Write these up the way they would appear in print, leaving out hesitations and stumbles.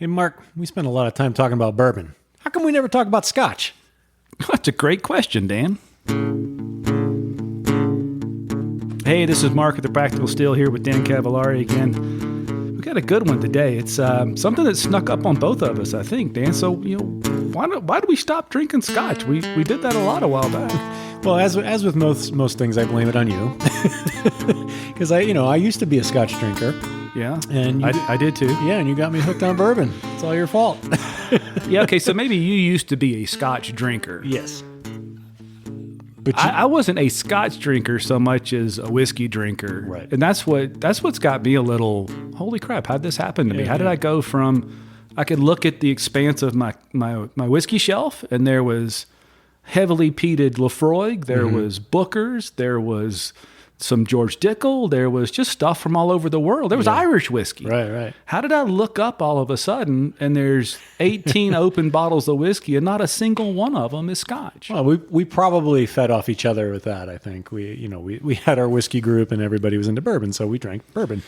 Hey, Mark, we spent a lot of time talking about bourbon. How come we never talk about Scotch? That's a great question, Dan. Hey, this is Mark at the Practical Still here with Dan Cavallari again. We got a good one today. It's something that snuck up on both of us, I think, Dan. So, why do we stop drinking Scotch? We did that a lot a while back. Well, as with most things, I blame it on you, because I used to be a Scotch drinker. Yeah, and I did too. Yeah, and you got me hooked on bourbon. It's all your fault. Yeah, okay, so maybe you used to be a Scotch drinker. Yes. But I wasn't a Scotch drinker so much as a whiskey drinker. Right. And that's what's got me a little, holy crap, how'd this happen to me? How did I go from, I could look at the expanse of my whiskey shelf, and there was heavily peated Lafroig, there was Booker's, there was some George Dickel, there was just stuff from all over the world. There was Irish whiskey. Right. How did I look up all of a sudden and there's 18 open bottles of whiskey and not a single one of them is Scotch? Well, we probably fed off each other with that. I think we had our whiskey group and everybody was into bourbon, so we drank bourbon.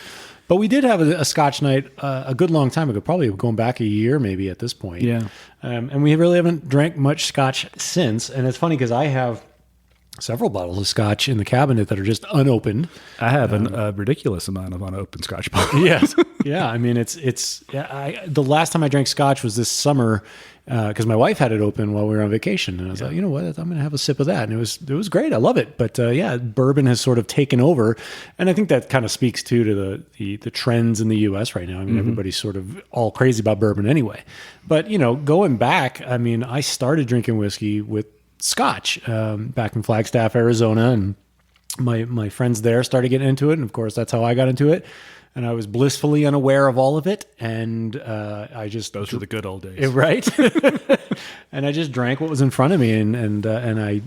But we did have a Scotch night a good long time ago, probably going back a year maybe at this point. Yeah. And we really haven't drank much Scotch since. And it's funny because I have several bottles of Scotch in the cabinet that are just unopened. I have a ridiculous amount of unopened Scotch bottles. Yes. Yeah. I mean, the last time I drank Scotch was this summer because my wife had it open while we were on vacation. And I was like, you know what? I'm going to have a sip of that. And it was great. I love it. But bourbon has sort of taken over. And I think that kind of speaks to the trends in the U.S. right now. I mean, everybody's sort of all crazy about bourbon anyway. But, going back, I mean, I started drinking whiskey with Scotch back in Flagstaff, Arizona, and my friends there started getting into it, and of course that's how I got into it. And I was blissfully unaware of all of it, and I just those were the good old days, right? And I just drank what was in front of me, and I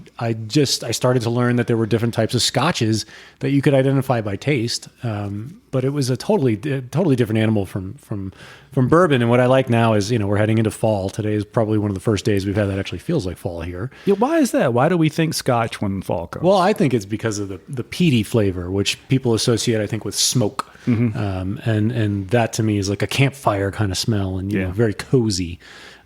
started to learn that there were different types of Scotches that you could identify by taste, but it was a totally different animal from bourbon. And what I like now is we're heading into fall. Today is probably one of the first days we've had that actually feels like fall here. Yeah, why is that? Why do we think Scotch when fall comes? Well, I think it's because of the peaty flavor, which people associate, I think, with smoke. And that to me is like a campfire kind of smell, and very cozy.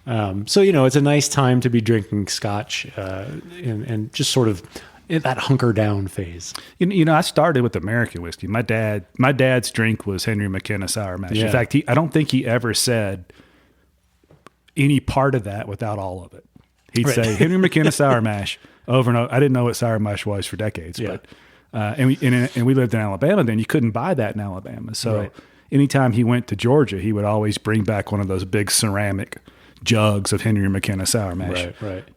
So it's a nice time to be drinking Scotch and just sort of in that hunker down phase. I started with American whiskey. My dad's drink was Henry McKenna Sour Mash. Yeah. In fact, I don't think he ever said any part of that without all of it. He'd say Henry McKenna Sour Mash over and over. I didn't know what sour mash was for decades, but and we lived in Alabama then. You couldn't buy that in Alabama. So anytime he went to Georgia, he would always bring back one of those big ceramic jugs of Henry McKenna Sour Mash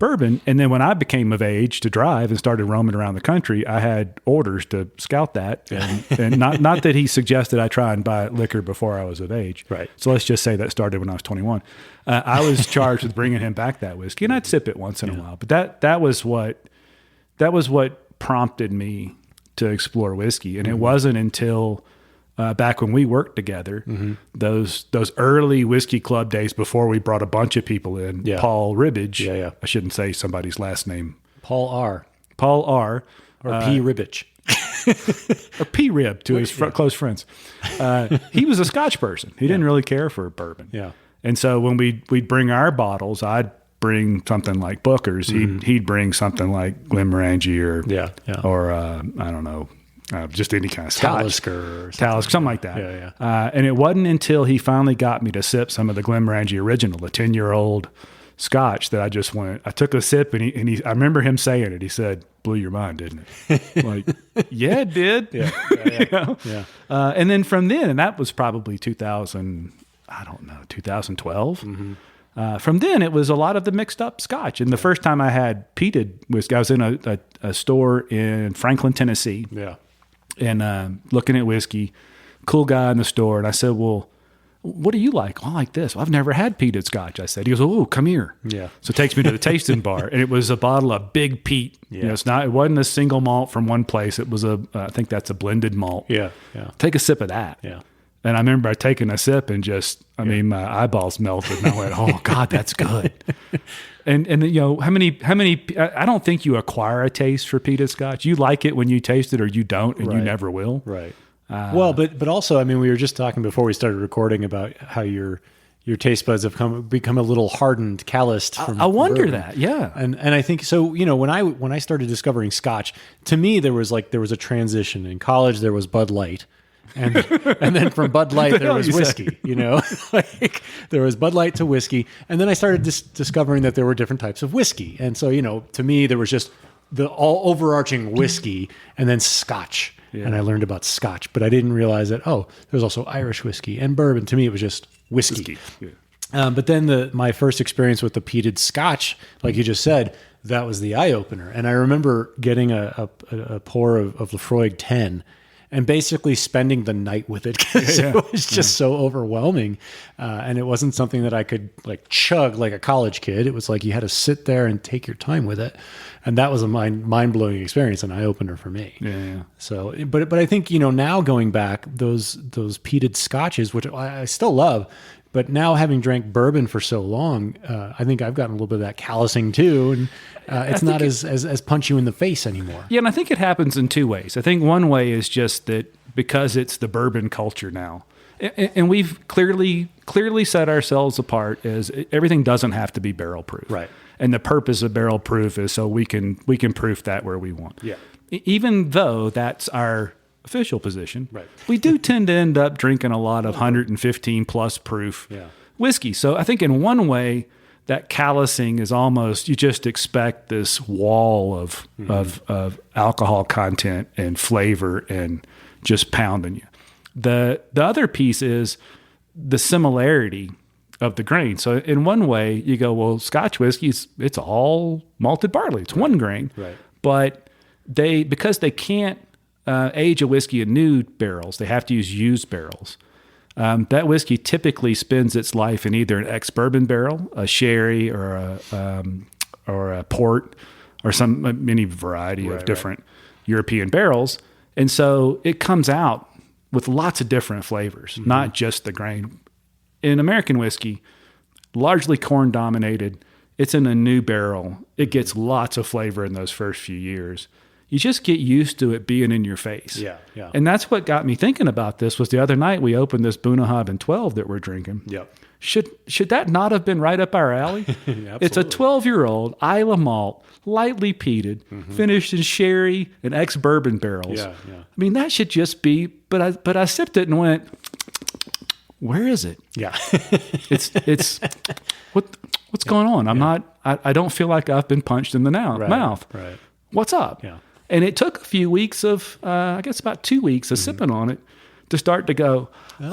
bourbon. And then when I became of age to drive and started roaming around the country, I had orders to scout that. And not that he suggested I try and buy liquor before I was of age. Right. So let's just say that started when I was 21. I was charged with bringing him back that whiskey, and I'd sip it once in a while. But that was what prompted me to explore whiskey. And it wasn't until back when we worked together, those early whiskey club days before we brought a bunch of people in, Paul Ribbage. I shouldn't say somebody's last name. Paul R. Or P. Ribbage. Or P-Rib to his close friends. He was a Scotch person. He didn't really care for bourbon. Yeah. And so when we'd bring our bottles, I'd bring something like Booker's. He'd bring something like Glenmorangie or I don't know, just any kind of Scotch. Talisker, something like that. And it wasn't until he finally got me to sip some of the Glenmorangie Original, the 10-year-old Scotch, that I took a sip, and he I remember him saying it. He said, "Blew your mind, didn't it?" Like, yeah, it did. Yeah. And then from then, and that was probably 2012. From then, it was a lot of the mixed up Scotch. And the first time I had peated whiskey, I was in a store in Franklin, Tennessee. Yeah. And looking at whiskey, cool guy in the store. And I said, "Well, what do you like?" "I like this." "Well, I've never had peated Scotch," I said. He goes, "Oh, come here." Yeah. So takes me to the tasting bar, and it was a bottle of Big Peat. Yeah. It wasn't a single malt from one place. It was I think that's a blended malt. Yeah. Take a sip of that. Yeah. And I remember taking a sip and my eyeballs melted, and I went, "Oh God, that's good." And how many? I don't think you acquire a taste for peated Scotch. You like it when you taste it, or you don't, and you never will. Right. Well, but also, I mean, we were just talking before we started recording about how your your taste buds have become a little hardened, calloused. I wonder bourbon. that, yeah. And I think so. You know, when I started discovering Scotch, to me there was a transition. In college, there was Bud Light, and then from Bud Light there was whiskey. You know, like there was Bud Light to whiskey, and then I started discovering that there were different types of whiskey. And so, you know, to me there was just the all overarching whiskey, and then Scotch. Yeah. And I learned about Scotch, but I didn't realize that, there's also Irish whiskey and bourbon. To me, it was just whiskey. Yeah. But then my first experience with the peated Scotch, like you just said, that was the eye opener. And I remember getting a pour of Lefroy 10 and basically spending the night with it because it was just so overwhelming. And it wasn't something that I could like chug like a college kid. It was like you had to sit there and take your time with it. And that was a mind-blowing experience, an eye opener for me. Yeah. So, but I think, you know, now going back, those peated Scotches, which I still love, but now having drank bourbon for so long, I think I've gotten a little bit of that callousing too, and it's not as punch you in the face anymore. Yeah, and I think it happens in two ways. I think one way is just that because it's the bourbon culture now, and we've clearly set ourselves apart as everything doesn't have to be barrel proof. Right. And the purpose of barrel proof is so we can proof that where we want. Yeah. Even though that's our official position, right, we do tend to end up drinking a lot of 115 plus proof whiskey. So I think in one way that callousing is almost, you just expect this wall of alcohol content and flavor and just pounding you. The other piece is the similarity of the grain. So in one way you go, well, Scotch whiskey, it's all malted barley. It's one grain. Right. But because they can't age a whiskey in new barrels, they have to use used barrels. That whiskey typically spends its life in either an ex-bourbon barrel, a sherry, or a port, or any variety of different European barrels. And so it comes out with lots of different flavors, not just the grain. In American whiskey, largely corn dominated, it's in a new barrel. It gets lots of flavor in those first few years. You just get used to it being in your face. Yeah. And that's what got me thinking about this. Was the other night we opened this Bunnahabhain 12 that we're drinking. Yep. Should that not have been right up our alley? It's a 12-year-old Islay malt, lightly peated, finished in sherry and ex-bourbon barrels. Yeah. I mean, that should just be. But I sipped it and went, where is it? Yeah. It's what's going on? I don't feel like I've been punched in the mouth. Right. What's up? Yeah. And it took a few weeks of, I guess about 2 weeks of sipping on it to start to go, you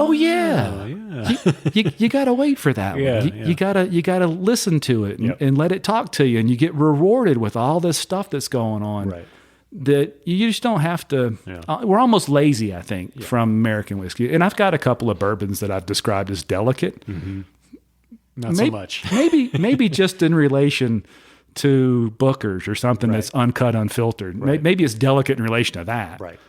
got to wait for that one. You gotta listen to it and let it talk to you, and you get rewarded with all this stuff that's going on. Right. That you just don't have to. Yeah. We're almost lazy, I think, from American whiskey. And I've got a couple of bourbons that I've described as delicate. Not so much. maybe just in relation to Booker's or something that's uncut, unfiltered. Right. Maybe it's delicate in relation to that. Right.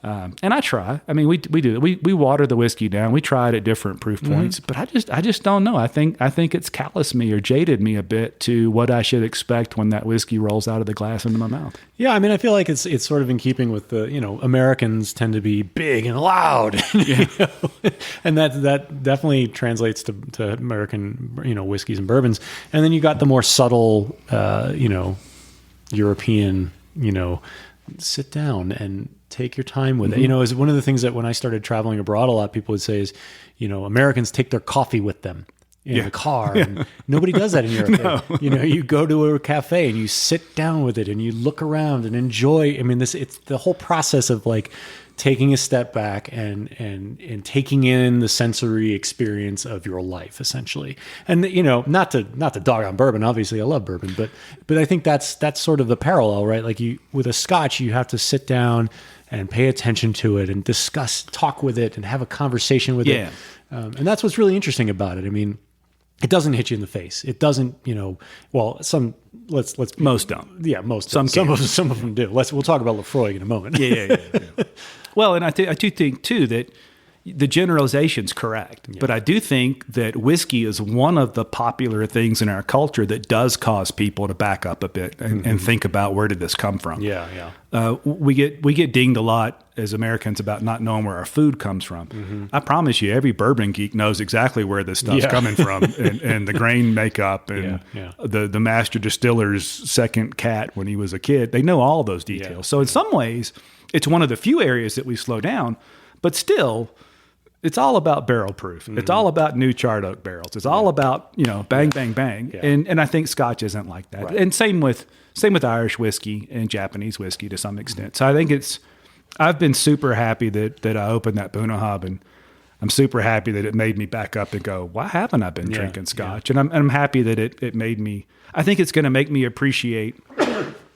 And I try. I mean, we do. We water the whiskey down. We try it at different proof points, but I just don't know. I think it's calloused me or jaded me a bit to what I should expect when that whiskey rolls out of the glass into my mouth. Yeah, I mean, I feel like it's sort of in keeping with the, Americans tend to be big and loud, and that definitely translates to American, whiskeys and bourbons. And then you got the more subtle, European, sit down and take your time with it. Is one of the things that when I started traveling abroad, a lot of people would say is, Americans take their coffee with them in the car. And nobody does that in Europe. No. You go to a cafe and you sit down with it and you look around and enjoy. I mean, it's the whole process of like taking a step back and taking in the sensory experience of your life, essentially. And not to dog on bourbon. Obviously, I love bourbon, but I think that's sort of the parallel, right? Like with a Scotch, you have to sit down and pay attention to it and talk with it and have a conversation with it. And that's what's really interesting about it. I mean, it doesn't hit you in the face. It doesn't, most don't. Yeah, most some of them do. We'll talk about Lefroy in a moment. Yeah. Well, and I do think too that the generalization's correct, but I do think that whiskey is one of the popular things in our culture that does cause people to back up a bit and think about where did this come from. We get dinged a lot as Americans about not knowing where our food comes from. I promise you, every bourbon geek knows exactly where this stuff's coming from, and the grain makeup and the master distiller's second cat when he was a kid. They know all those details. So in some ways, it's one of the few areas that we slow down, but still, it's all about barrel proof. It's all about new charred oak barrels. It's all about, bang, bang, bang. And I think Scotch isn't like that. Right. And same with Irish whiskey and Japanese whiskey to some extent. So I think I've been super happy that I opened that Bunahab, and I'm super happy that it made me back up and go, why haven't I been drinking Scotch? And I'm happy that it made me, I think it's going to make me appreciate,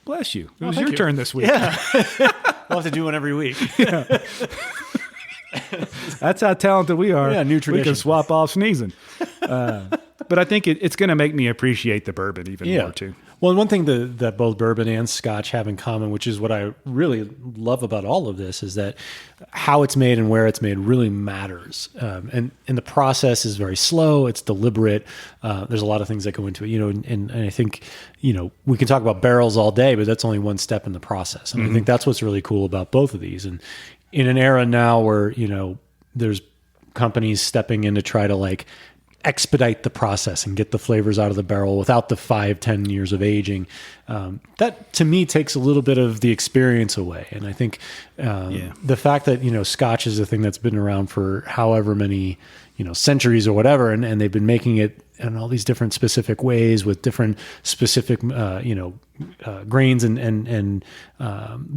bless you. It was your turn this week. Yeah. We'll have to do one every week. That's how talented we are. Yeah, new tradition. We can swap off sneezing. But I think it's going to make me appreciate the bourbon even more too. Well, and one thing that both bourbon and Scotch have in common, which is what I really love about all of this, is that how it's made and where it's made really matters. And the process is very slow. It's deliberate. There's a lot of things that go into it, and I think, we can talk about barrels all day, but that's only one step in the process. And I think that's what's really cool about both of these. And in an era now where, there's companies stepping in to try to expedite the process and get the flavors out of the barrel without the 5-10 years of aging, that to me takes a little bit of the experience away. And I think the fact that Scotch is a thing that's been around for however many centuries or whatever, and they've been making it in all these different specific ways with different specific grains and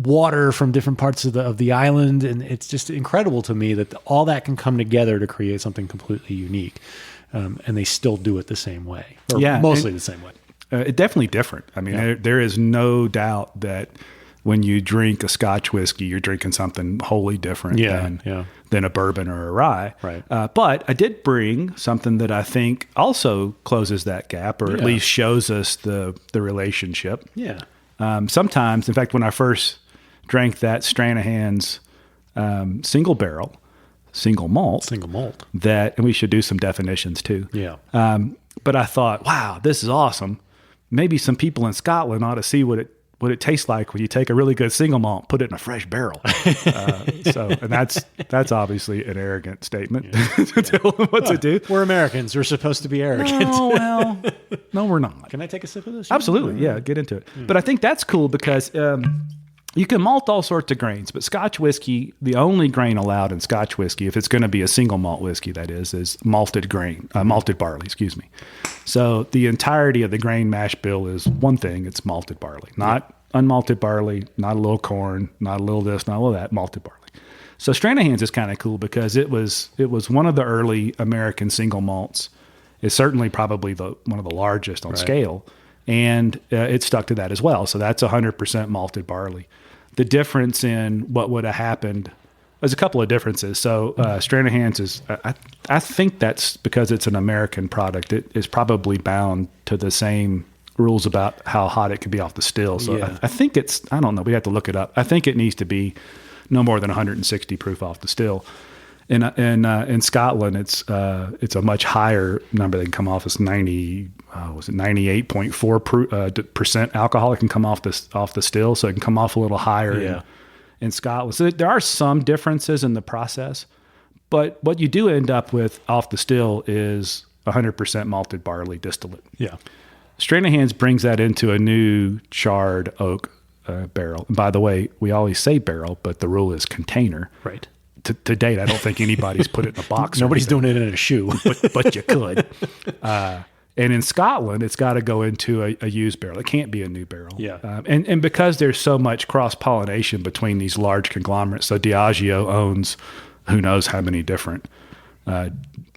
water from different parts of the island, and it's just incredible to me that all that can come together to create something completely unique. And they still do it the same way, or mostly the same way. It's definitely different. I mean, there is no doubt that when you drink a Scotch whiskey, you're drinking something wholly different than a bourbon or a rye. Right. But I did bring something that I think also closes that gap, or at least shows us the relationship. Yeah. Sometimes, in fact, when I first drank that Stranahan's single barrel, single malt, that, and we should do some definitions too. Yeah. But I thought, wow, this is awesome. Maybe some people in Scotland ought to see what it tastes like when you take a really good single malt, put it in a fresh barrel. And that's obviously an arrogant statement to tell them what to do. We're Americans. We're supposed to be arrogant. No, we're not. Can I take a sip of this? Absolutely. Yeah. Get into it. But I think that's cool because, you can malt all sorts of grains, but Scotch whiskey, the only grain allowed in Scotch whiskey, if it's going to be a single malt whiskey, that is malted barley, excuse me. So the entirety of the grain mash bill is one thing, it's malted barley, not unmalted barley, not a little corn, not a little this, not a little that, malted barley. So Stranahan's is kind of cool because it was one of the early American single malts. It's certainly probably one of the largest on scale, and it stuck to that as well. So that's 100% malted barley. The difference in what would have happened, there's a couple of differences. So Stranahan's is, I think that's because it's an American product. It is probably bound to the same rules about how hot it could be off the still. So I think I don't know, we have to look it up. I think it needs to be no more than 160 proof off the still. In Scotland, it's a much higher number. They can come off as 98.4% alcohol. It can come off the still, so it can come off a little higher in Scotland. So there are some differences in the process, but what you do end up with off the still is 100% malted barley distillate. Yeah, Stranahan's brings that into a new charred oak barrel. And by the way, we always say barrel, but the rule is container. Right. To date, I don't think anybody's put it in a box. Nobody's doing it in a shoe, but you could. And in Scotland, it's got to go into a used barrel. It can't be a new barrel. Yeah. And because there's so much cross-pollination between these large conglomerates, so Diageo owns who knows how many different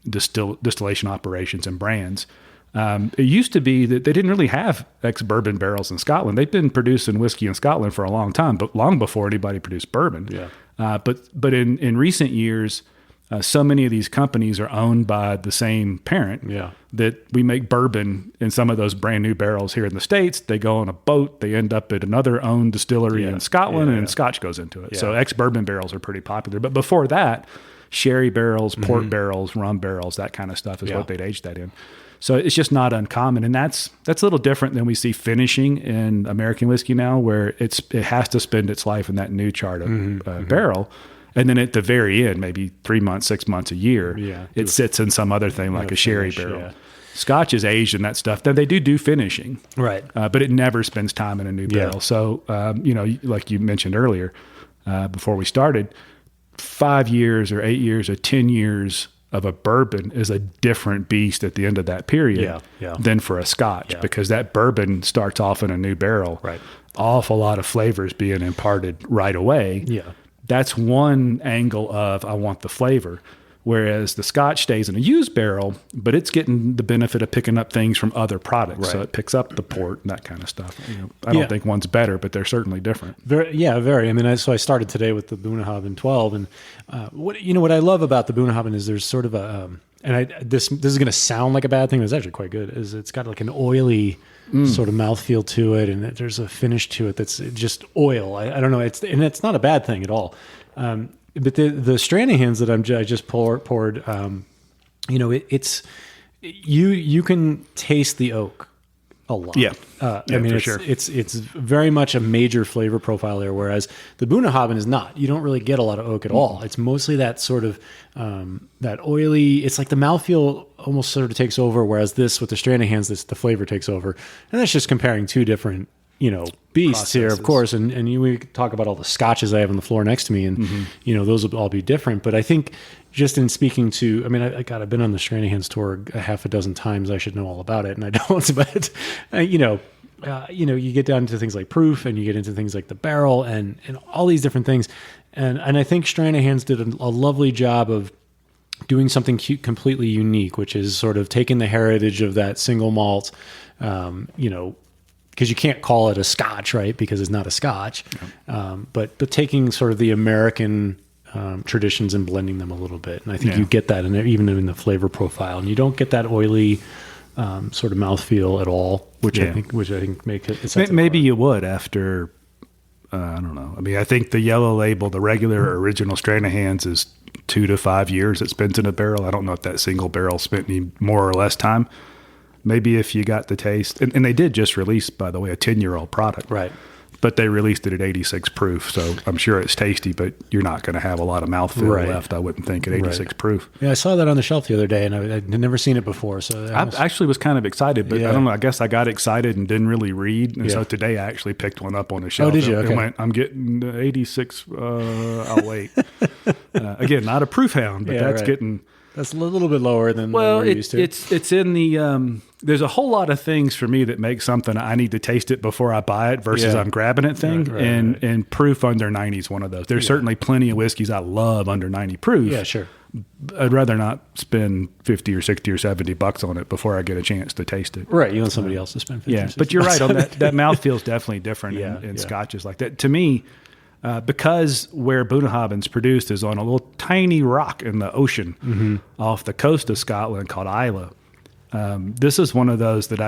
distillation operations and brands. It used to be that they didn't really have ex-bourbon barrels in Scotland. They've been producing whiskey in Scotland for a long time, but long before anybody produced bourbon. Yeah. But in recent years, so many of these companies are owned by the same parent that we make bourbon in some of those brand new barrels here in the States. They go on a boat. They end up at another owned distillery in Scotland, and Scotch goes into it. Yeah. So ex-bourbon barrels are pretty popular. But before that, sherry barrels, port barrels, rum barrels, that kind of stuff is what they'd age that in. So it's just not uncommon, and that's a little different than we see finishing in American whiskey now, where it has to spend its life in that new charred barrel, and then at the very end, maybe 3 months, 6 months, a year, it sits in some other thing like a sherry barrel. Yeah. Scotch is aged in that stuff. Now, they do finishing, right? But it never spends time in a new barrel. So like you mentioned earlier, before we started, 5 years or 8 years or 10 years of a bourbon is a different beast at the end of that period than for a Scotch, because that bourbon starts off in a new barrel. Right. Awful lot of flavors being imparted right away. Yeah. That's one angle of I want the flavor. Whereas the Scotch stays in a used barrel, but it's getting the benefit of picking up things from other products. Right. So it picks up the port and that kind of stuff. I don't think one's better, but they're certainly different. Very. I mean, so I started today with the Bunnahabhain 12, and what I love about the Bunnahabhain is there's sort of a this is going to sound like a bad thing, but it's actually quite good. Is it's got like an oily sort of mouthfeel to it, and there's a finish to it that's just oil. I don't know. It's not a bad thing at all. But the Stranahans that I just poured, it's you can taste the oak a lot. Yeah, I mean, it's very much a major flavor profile there. Whereas the Bunnahabhain is not. You don't really get a lot of oak at all. It's mostly that sort of that oily. It's like the mouthfeel almost sort of takes over. Whereas this with the Stranahans, the flavor takes over, and that's just comparing two different beasts processes here, of course, and we talk about all the scotches I have on the floor next to me, and those will all be different. But I think just in speaking to, I mean, I've been on the Stranahan's tour a half a dozen times. I should know all about it, and I don't. But you get down to things like proof, and you get into things like the barrel, and all these different things, and I think Stranahan's did a lovely job of doing something completely unique, which is sort of taking the heritage of that single malt, because you can't call it a Scotch, right? Because it's not a Scotch. Yeah. But taking sort of the American traditions and blending them a little bit. And I think you get that even in the flavor profile. And you don't get that oily sort of mouthfeel at all, which I think make it. Maybe you would after, I don't know. I mean, I think the yellow label, the regular original Stranahan's is 2 to 5 years it spends in a barrel. I don't know if that single barrel spent any more or less time. Maybe if you got the taste, and they did just release, by the way, a 10-year-old product. Right. But they released it at 86 proof, so I'm sure it's tasty, but you're not going to have a lot of mouthfeel left, I wouldn't think, at 86 proof. Yeah, I saw that on the shelf the other day, and I'd never seen it before. So I actually was kind of excited, but I don't know, I guess I got excited and didn't really read, and so today I actually picked one up on the shelf. Oh, did you? Okay. And went, I'm getting 86, I'll wait. Again, not a proof hound, but that's getting... That's a little bit lower than we're used to. It's in the there's a whole lot of things for me that make something I need to taste it before I buy it versus I'm grabbing it thing. And proof under 90 is one of those. There's certainly plenty of whiskeys I love under 90 proof. Yeah, sure. I'd rather not spend 50 or 60 or 70 bucks on it before I get a chance to taste it. Right, you want somebody else to spend 50 or 60 but you're right on that. That mouthfeel is definitely different in scotches like that. To me, because where Bunnahabhain's produced is on a little tiny rock in the ocean off the coast of Scotland called Islay. This is one of those that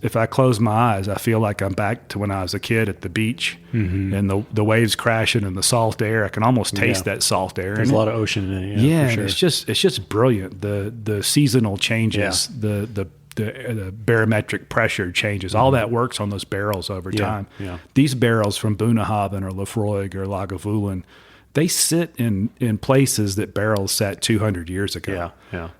if I close my eyes, I feel like I'm back to when I was a kid at the beach and the waves crashing and the salt air. I can almost taste that salt air. There's a lot of ocean in it. Yeah, for sure. it's just brilliant. The seasonal changes, the barometric pressure changes. All that works on those barrels over time. Yeah. These barrels from Bunnahabhain or Lafroig or Lagavulin, they sit in places that barrels sat 200 years ago. Yeah.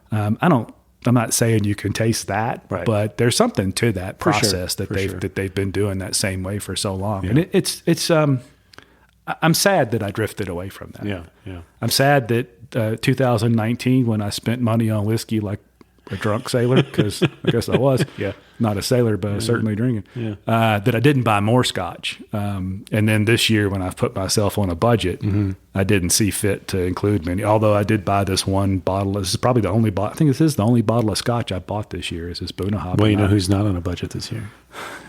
I'm not saying you can taste that, but there's something to that process that they've been doing that same way for so long. And it's I'm sad that I drifted away from that. Yeah. I'm sad that 2019 when I spent money on whiskey like a drunk sailor, because I guess I was not a sailor, but I was certainly drinking, that I didn't buy more Scotch. And then this year when I've put myself on a budget, I didn't see fit to include many, although I did buy this one bottle. This is probably the only bottle. I think this is the only bottle of Scotch I bought this year is this Bunnahabhain. Well, you know who's not on a budget this year?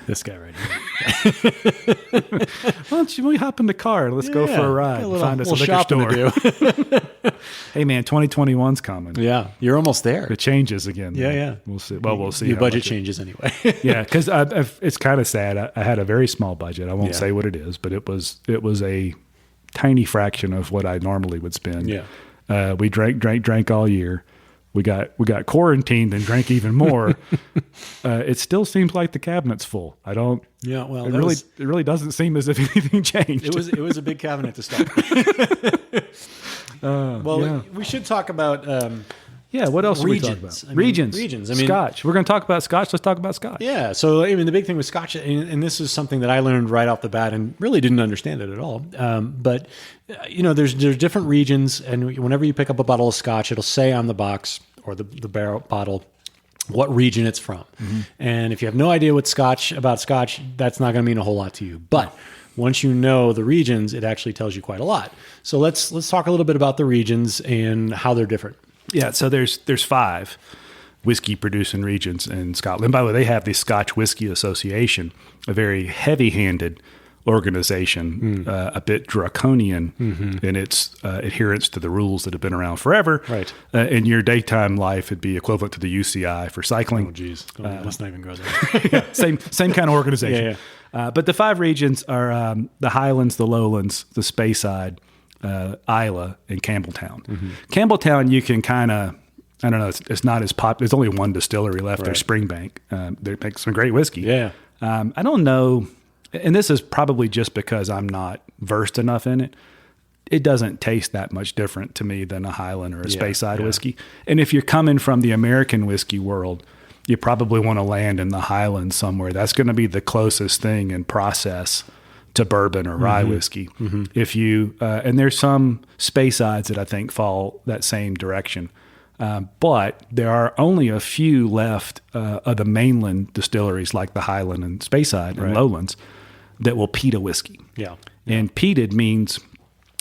This guy right here. Why don't we hop in the car? Let's go for a ride and find us a liquor store. Hey man, 2021's coming. Yeah, you're almost there. It changes again. Yeah. We'll see. Well, we'll see. Your budget changes anyway. Yeah, because it's kind of sad. I had a very small budget. I won't say what it is, but it was a tiny fraction of what I normally would spend. Yeah. We drank all year. We got quarantined and drank even more. It still seems like the cabinet's full. I don't. Yeah, well, it really doesn't seem as if anything changed. It was a big cabinet to start. We should talk about. What else are we talking about? Regions. I mean, Scotch. We're going to talk about Scotch. Let's talk about Scotch. Yeah. So, I mean, the big thing with Scotch, and this is something that I learned right off the bat and really didn't understand it at all. But there's different regions, and whenever you pick up a bottle of Scotch, it'll say on the box or the barrel bottle what region it's from. Mm-hmm. And if you have no idea about Scotch, that's not going to mean a whole lot to you. But once you know the regions, it actually tells you quite a lot. So let's talk a little bit about the regions and how they're different. Yeah, so there's 5 whiskey producing regions in Scotland. By the way, they have the Scotch Whisky Association, a very heavy-handed organization, a bit draconian in its adherence to the rules that have been around forever. Right. In your daytime life, it'd be equivalent to the UCI for cycling. Oh, geez. Let's not even go there. Same kind of organization. Yeah. But the 5 regions are the Highlands, the Lowlands, the Speyside, Islay, and Campbelltown. Mm-hmm. Campbelltown, you can kind of, I don't know, it's not as popular. There's only one distillery left. Right. There's Springbank. They make some great whiskey. Yeah. I don't know, and this is probably just because I'm not versed enough in it. It doesn't taste that much different to me than a Highland or a Speyside whiskey. And if you're coming from the American whiskey world, you probably want to land in the Highlands somewhere. That's going to be the closest thing in process to bourbon or rye whiskey. Mm-hmm. If you and there's some Speysides that I think fall that same direction, but there are only a few left of the mainland distilleries like the Highland and Speyside and Lowlands that will peat a whiskey. Yeah, and peated means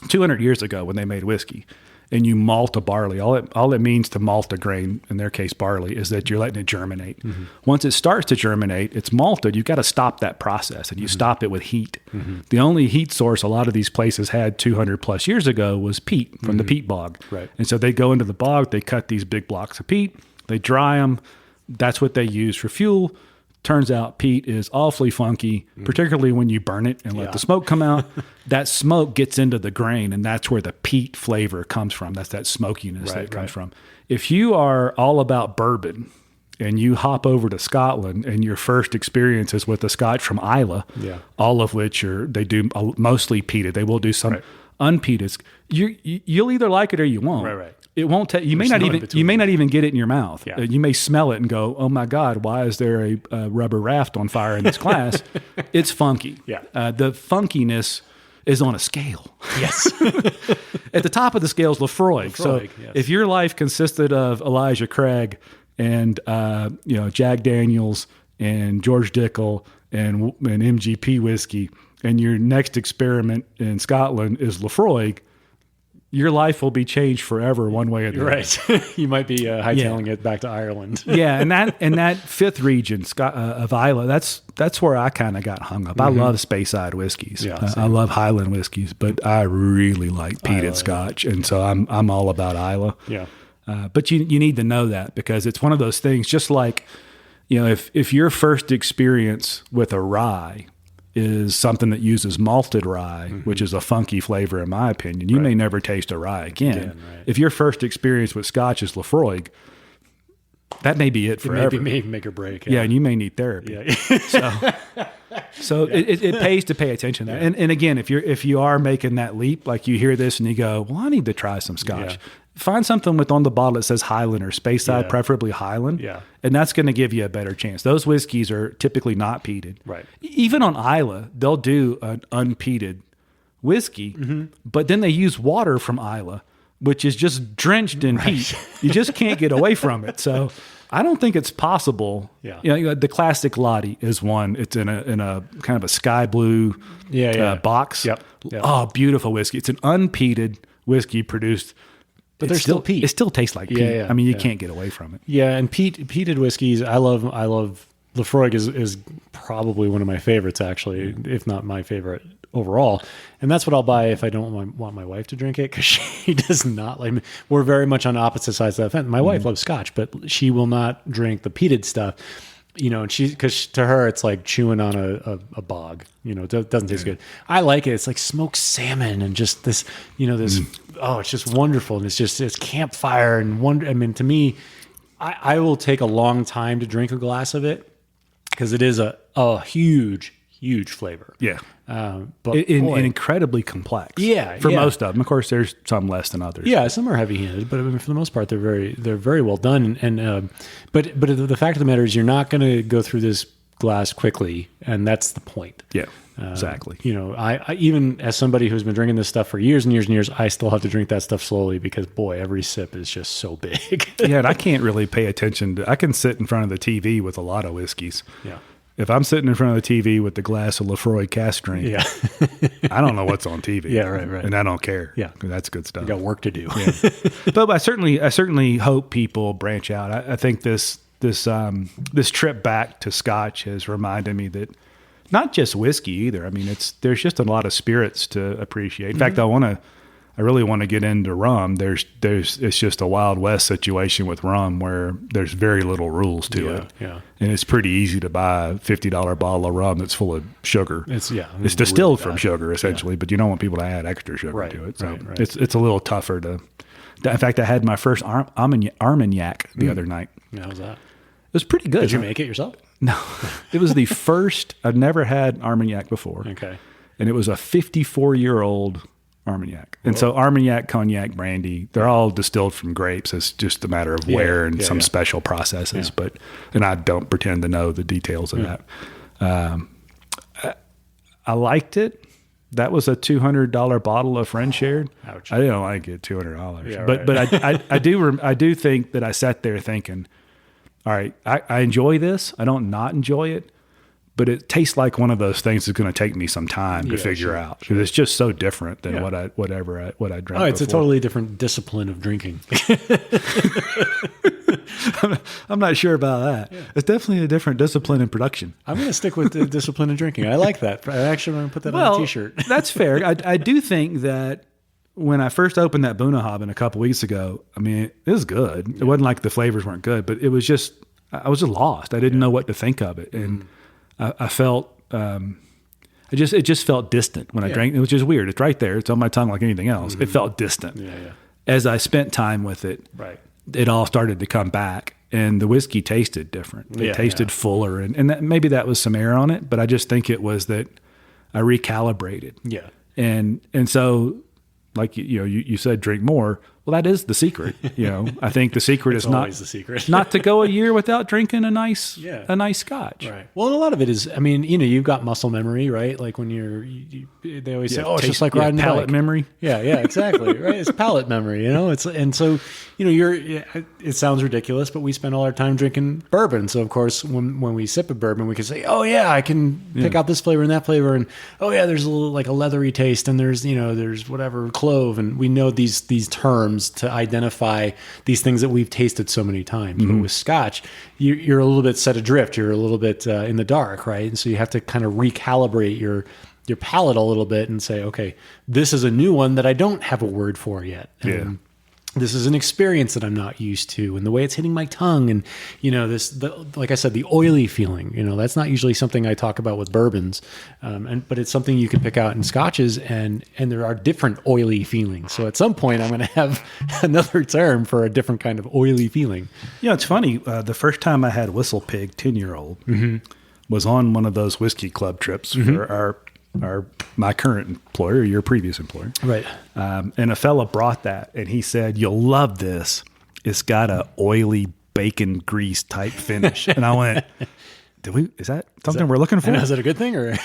200 years ago when they made whiskey, and you malt a barley. All it means to malt a grain, in their case barley, is that you're letting it germinate. Mm-hmm. Once it starts to germinate, it's malted. You've got to stop that process, and you stop it with heat. Mm-hmm. The only heat source a lot of these places had 200 plus years ago was peat from the peat bog. Right. And so they go into the bog, they cut these big blocks of peat, they dry them. That's what they use for fuel. Turns out peat is awfully funky, particularly when you burn it and let the smoke come out. That smoke gets into the grain, and that's where the peat flavor comes from. That's that smokiness that it comes from. If you are all about bourbon and you hop over to Scotland and your first experience is with a Scotch from Islay, all of which they do mostly peated. They will do some unpeated. You'll either like it or you won't. Right. It won't take. You may not even get it in your mouth. Yeah. You may smell it and go, "Oh my God, why is there a rubber raft on fire in this glass?" It's funky. Yeah. The funkiness is on a scale. Yes. At the top of the scale is Lafroig. So if your life consisted of Elijah Craig and Jack Daniels and George Dickel and MGP whiskey, and your next experiment in Scotland is Lafroig, your life will be changed forever one way or the other. Right. You might be hightailing it back to Ireland. Yeah, and that 5th region of Islay, that's where I kind of got hung up. I love Speyside whiskeys. Yeah, I love Highland whiskeys, but I really like peated Scotch, and so I'm all about Islay. Yeah. But you need to know that, because it's one of those things, just like, if your first experience with a rye is something that uses malted rye, which is a funky flavor in my opinion, you may never taste a rye again. If your first experience with Scotch is Lafroig, that may be it forever. It may make or break. Yeah, and you may need therapy. Yeah. So it pays to pay attention to that. And again, if you are making that leap, like you hear this and you go, well, I need to try some Scotch. Find something on the bottle that says Highland or Speyside, preferably Highland. Yeah. And that's going to give you a better chance. Those whiskeys are typically not peated. Right. Even on Islay, they'll do an unpeated whiskey, but then they use water from Islay, which is just drenched in peat. You just can't get away from it. So I don't think it's possible. Yeah. The classic Lottie is one. It's in a kind of a sky blue box. Yep. Oh, beautiful whiskey. It's an unpeated whiskey produced. But there's still peat. It still tastes like peat. Yeah. I mean, you can't get away from it. Yeah, and peated whiskeys, I love Lafroig is probably one of my favorites, actually, if not my favorite overall. And that's what I'll buy if I don't want my wife to drink it, because she does not like me. We're very much on opposite sides of the fence. My wife loves Scotch, but she will not drink the peated stuff. and because to her it's like chewing on a bog. It doesn't taste good. I like it. It's like smoked salmon and just this, it's just wonderful. And it's campfire and wonder. I mean, to me, I will take a long time to drink a glass of it because it is a huge flavor. Yeah. But and incredibly complex. Yeah. For most of them. Of course, there's some less than others. Yeah, some are heavy-handed, but I mean, for the most part, they're very well done. And but the fact of the matter is, you're not going to go through this glass quickly, and that's the point. Yeah, exactly. I even as somebody who's been drinking this stuff for years and years and years, I still have to drink that stuff slowly because boy, every sip is just so big. Yeah, and I can't really pay attention to. I can sit in front of the TV with a lot of whiskeys. Yeah. If I'm sitting in front of the TV with the glass of Lefroy cask strength, Yeah. I don't know what's on TV. Yeah, right. And I don't care. Yeah. 'Cause that's good stuff. You got work to do. Yeah. But I certainly hope people branch out. I think this trip back to Scotch has reminded me that not just whiskey either. I mean, there's just a lot of spirits to appreciate. In fact, I really want to get into rum. It's just a Wild West situation with rum where there's very little rules to it. Yeah. And it's pretty easy to buy a $50 bottle of rum that's full of sugar. It's distilled really from bad. sugar essentially, but you don't want people to add extra sugar Right, to it. So right. it's a little tougher to. In fact, I had my first Armagnac the other night. How was that? It was pretty good. Did you make it yourself? No, it was the first. I'd never had Armagnac before. Okay. And it was a 54-year-old Armagnac. And so Armagnac, cognac, brandy, they're all distilled from grapes. It's just a matter of where and some special processes. Yeah. And I don't pretend to know the details of that. I liked it. That was a $200 bottle a friend shared. Ouch. I didn't like it, $200. Yeah, but I do think that I sat there thinking, all right, I enjoy this. I don't not enjoy it. But it tastes like one of those things that's going to take me some time to figure out because it's just so different than what I drank. Oh, it's before. a totally different discipline of drinking. I'm not sure about that. Yeah. It's definitely a different discipline in production. I'm going to stick with the discipline of drinking. I like that. I actually want to put that on a T-shirt. That's fair. I do think that when I first opened that Bunnahabhain a couple weeks ago, I mean, it was good. Yeah. It wasn't like the flavors weren't good, but it was just I was just lost. I didn't know what to think of it, and I felt it just felt distant when I drank it, which is weird. It's right there. It's on my tongue like anything else. It felt distant. Yeah. As I spent time with it, it all started to come back, and the whiskey tasted different. It tasted fuller, and maybe that was some air on it, but I just think it was that I recalibrated. Yeah. And so, like you said, drink more. Well, that is the secret. I think the secret is always the secret. not to go a year without drinking a nice Scotch. Right. Well, and a lot of it is, I mean, you've got muscle memory, right? Like when they always say, it's just like riding a palate bike. memory. Yeah, exactly. Right. It's palate memory, and so, it sounds ridiculous, but we spend all our time drinking bourbon. So of course, when we sip a bourbon, we can say, oh yeah, I can pick out this flavor and that flavor. And oh yeah, there's a little, like a leathery taste, and there's whatever clove. And we know these terms to identify these things that we've tasted so many times. But with Scotch, you're a little bit set adrift. You're a little bit in the dark, right? And so you have to kind of recalibrate your palate a little bit and say, okay, this is a new one that I don't have a word for yet. And this is an experience that I'm not used to, and the way it's hitting my tongue, and like I said, the oily feeling. That's not usually something I talk about with bourbons, but it's something you can pick out in Scotches, and there are different oily feelings. So at some point, I'm going to have another term for a different kind of oily feeling. It's funny. The first time I had Whistle Pig 10-year-old was on one of those whiskey club trips for my current employer, your previous employer. Right. And a fella brought that, and he said, "You'll love this. It's got a oily bacon grease type finish." And I went, is that something we're looking for? Is that a good thing? Or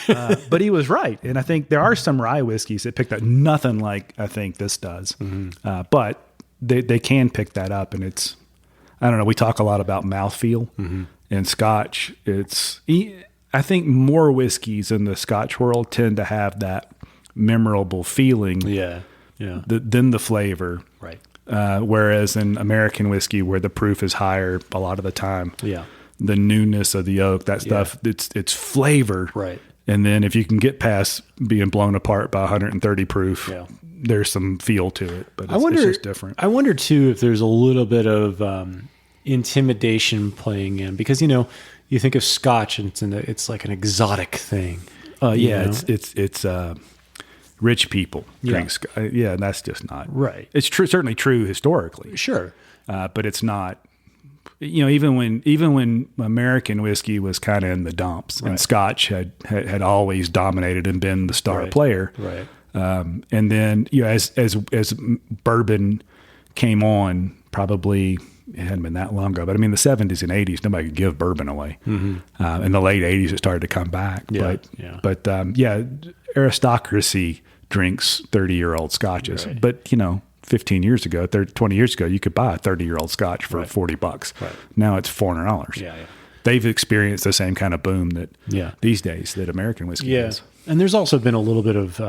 but he was right. And I think there are some rye whiskeys that pick that nothing like I think this does. But they can pick that up, and it's, I don't know, we talk a lot about mouthfeel. And Scotch, I think more whiskeys in the Scotch world tend to have that memorable feeling than the flavor. Right. Whereas in American whiskey, where the proof is higher a lot of the time, the newness of the oak, that stuff, it's flavor. Right. And then if you can get past being blown apart by 130 proof, there's some feel to it, but it's just different. I wonder too if there's a little bit of, intimidation playing in? Because, you think of Scotch and it's like an exotic thing. It's rich people drink Scotch. That's just not right. It's certainly true historically. Sure. But it's not, even when American whiskey was kind of in the dumps and Scotch had always dominated and been the star player. Right. And then, as bourbon came on, probably it hadn't been that long ago, but I mean, the 70s and 80s, nobody could give bourbon away. Mm-hmm. In the late 80s, it started to come back. But aristocracy drinks 30-year-old scotches. Right. But, 15 years ago, 20 years ago, you could buy a 30-year-old scotch for $40. Right. Now it's $400. Yeah. They've experienced the same kind of boom that these days that American whiskey has. And there's also been a little bit of,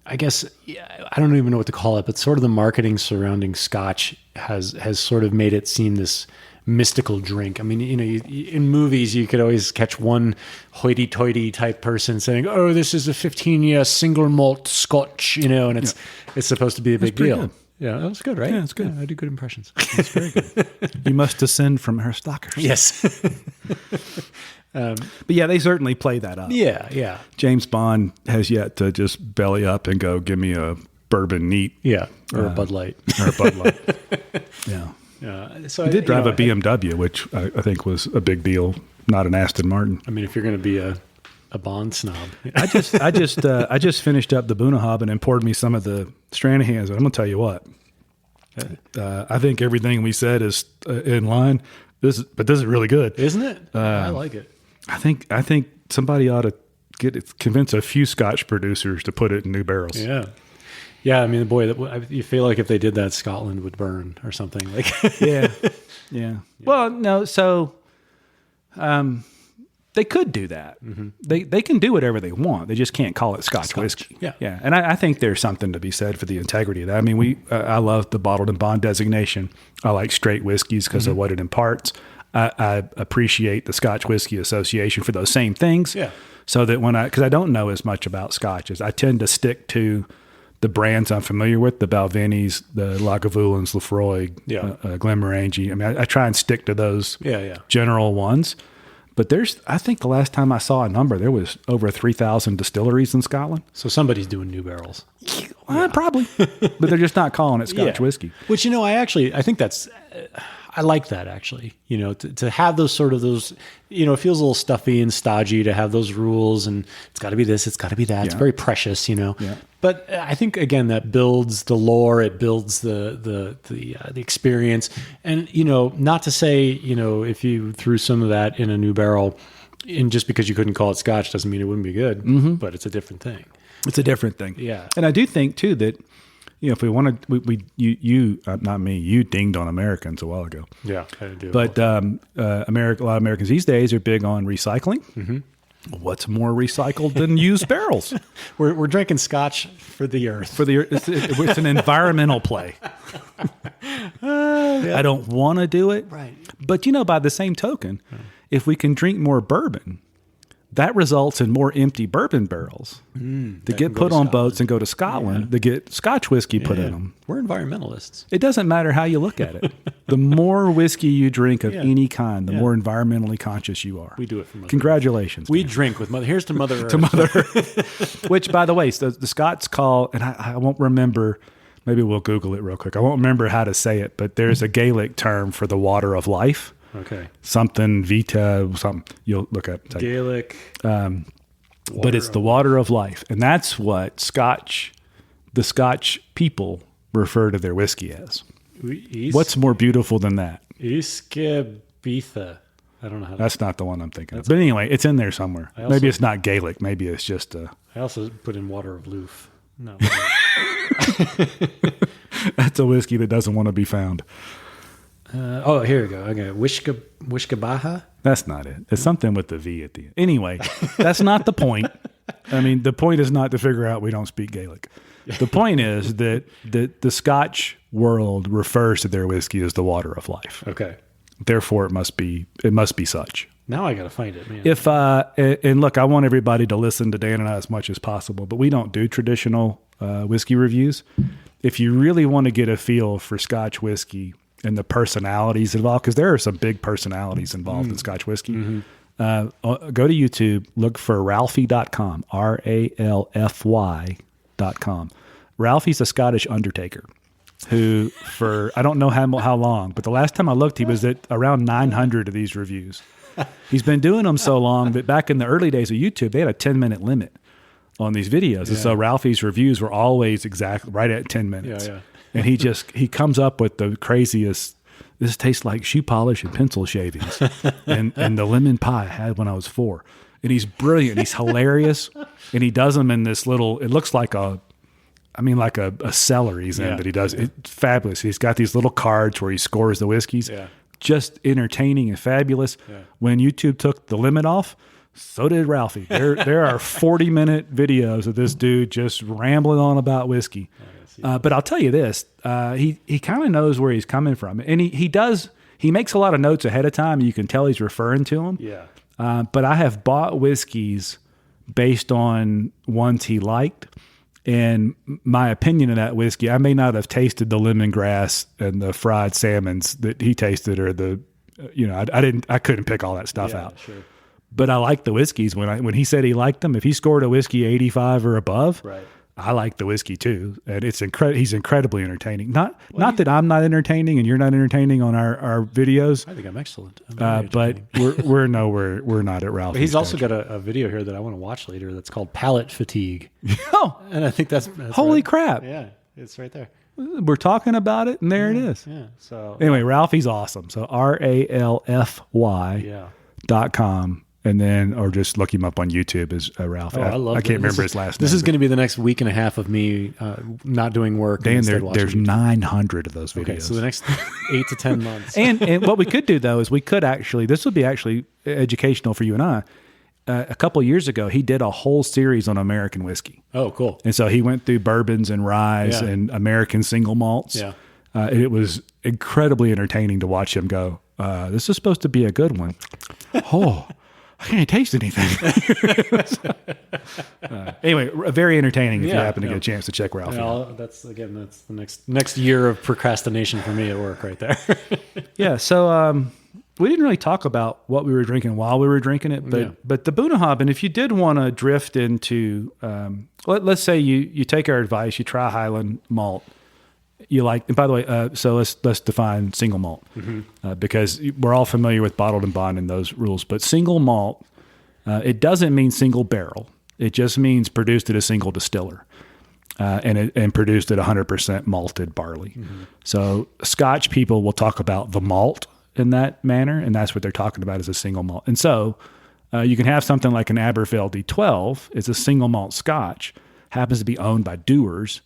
I guess, I don't even know what to call it, but sort of the marketing surrounding Scotch has sort of made it seem this mystical drink. I mean, in movies, you could always catch one hoity-toity type person saying, "Oh, this is a 15-year single malt Scotch," and it's supposed to be a big deal. Good. Yeah, that was good, right? Yeah, it's good. Yeah, I do good impressions. That's very good. You must descend from aristocracy. Yes. But they certainly play that up. Yeah. James Bond has yet to just belly up and go, "Give me a bourbon neat." Yeah, or a Bud Light. Or a Bud Light. Yeah. So he did drive a BMW, which I think was a big deal, not an Aston Martin. I mean, if you're going to be a Bond snob. I just finished up the Bunnahabhain and poured me some of the Stranahans. I'm going to tell you what. I think everything we said is in line. This is really good, isn't it? I like it. I think somebody ought to convince a few Scotch producers to put it in new barrels. Yeah. I mean, boy, you feel like if they did that, Scotland would burn or something. Like, yeah. Well, no. So, they could do that. Mm-hmm. They can do whatever they want. They just can't call it Scotch whiskey. Yeah. And I think there's something to be said for the integrity of that. I mean, I love the bottled and bond designation. I like straight whiskeys because of what it imparts. I appreciate the Scotch Whiskey Association for those same things. Yeah. So that because I don't know as much about Scotches, I tend to stick to the brands I'm familiar with, the Balvenis, the Lagavulins, Lefroy, Glenmorangie. I mean, I try and stick to those general ones. But I think the last time I saw a number, there was over 3,000 distilleries in Scotland. So somebody's doing new barrels. Probably. But they're just not calling it Scotch whiskey. Which, I think that's... I like that, actually, to have those sort of those, it feels a little stuffy and stodgy to have those rules and it's got to be this, it's got to be that. Yeah. It's very precious, Yeah. But I think, again, that builds the lore. It builds the experience. And, not to say, if you threw some of that in a new barrel and just because you couldn't call it Scotch doesn't mean it wouldn't be good, but it's a different thing. It's a different thing. Yeah. And I do think, too, that, if we want to, you not me, you dinged on Americans a while ago. Yeah, I do. But a lot of Americans these days are big on recycling. Mm-hmm. What's more recycled than used barrels? We're drinking Scotch for the earth. It's an environmental play. I don't want to do it. Right. But, by the same token, if we can drink more bourbon, that results in more empty bourbon barrels that get put on boats and go to Scotland to get Scotch whiskey put in them. We're environmentalists. It doesn't matter how you look at it. The more whiskey you drink of any kind, the more environmentally conscious you are. We do it for Mother Congratulations. We drink with Mother. Here's to Mother Earth. To Mother Earth. Which, by the way, the Scots call, and I won't remember, maybe we'll Google it real quick. I won't remember how to say it, but there's a Gaelic term for the water of life. Okay. Something Vita, something you'll look up. Gaelic. But it's the water of life. And that's what the Scotch people refer to their whiskey as. What's more beautiful than that? Iskebitha. I don't know how That's not the one I'm thinking of. But anyway, it's in there somewhere. Maybe it's not Gaelic. Maybe it's just a... I also put in water of Loof. No. That's a whiskey that doesn't want to be found. Here we go. Okay, Wishkabaha? That's not it. It's something with the V at the end. Anyway, that's not the point. I mean, the point is not to figure out we don't speak Gaelic. The point is that the Scotch world refers to their whiskey as the water of life. Okay. Therefore, it must be such. Now I got to find it, man. And look, I want everybody to listen to Dan and I as much as possible, but we don't do traditional whiskey reviews. If you really want to get a feel for Scotch whiskey, and the personalities involved, because there are some big personalities involved in Scotch whiskey. Go to YouTube, look for Ralphie.com, RALFY.com. Ralphie's a Scottish undertaker who, for I don't know how long, but the last time I looked, he was at around 900 of these reviews. He's been doing them so long that back in the early days of YouTube, they had a 10-minute limit on these videos. And so Ralphie's reviews were always exactly right at 10 minutes. And he comes up with the craziest, this tastes like shoe polish and pencil shavings and the lemon pie I had when I was 4. And he's brilliant. He's hilarious. And he does them in this little, it looks like a cellar he's in that he does. It's fabulous. He's got these little cards where he scores the whiskeys. Just entertaining and fabulous. When YouTube took the limit off, so did Ralphie. There are 40-minute videos of this dude just rambling on about whiskey. But I'll tell you this, he kind of knows where he's coming from. And he makes a lot of notes ahead of time. And you can tell he's referring to them. But I have bought whiskeys based on ones he liked. And my opinion of that whiskey, I may not have tasted the lemongrass and the fried salmons that he tasted, or I couldn't pick all that stuff out. Sure. But I like the whiskeys. When he said he liked them, if he scored a whiskey 85 or above, I like the whiskey too. And he's incredibly entertaining. Not that I'm not entertaining and you're not entertaining on our videos. I think I'm excellent. But we're not at Ralphie's. But he's also got a video here that I want to watch later that's called Palate Fatigue. And I think that's holy right. crap. Yeah, it's right there. We're talking about it, and there it is. Yeah. So anyway, Ralphie's awesome. So RALFY.com. And then, or just look him up on YouTube as Ralph. I can't remember his last name. This is going to be the next week and a half of me not doing work. Dan, there's 900 of those videos. Okay, so the next 8 to 10 months. and what we could do, though, is this would be actually educational for you and I. A couple of years ago, he did a whole series on American whiskey. Oh, cool. And so he went through bourbons and ryes and American single malts. Yeah. And it was incredibly entertaining to watch him go, this is supposed to be a good one. Oh, I can't taste anything. Anyway, very entertaining if you happen to get a chance to check Ralphie out. That's the next year of procrastination for me at work right there. So we didn't really talk about what we were drinking while we were drinking it, but the Bunahab, and if you did want to drift into, let's say you take our advice, you try Highland malt. You like, and by the way, so let's define single malt because we're all familiar with bottled and bond and those rules. But single malt, it doesn't mean single barrel. It just means produced at a single distiller, and produced at 100% malted barley. So Scotch people will talk about the malt in that manner, and that's what they're talking about as a single malt. And so you can have something like an Aberfeldy 12. It's a single malt Scotch, happens to be owned by Dewar's.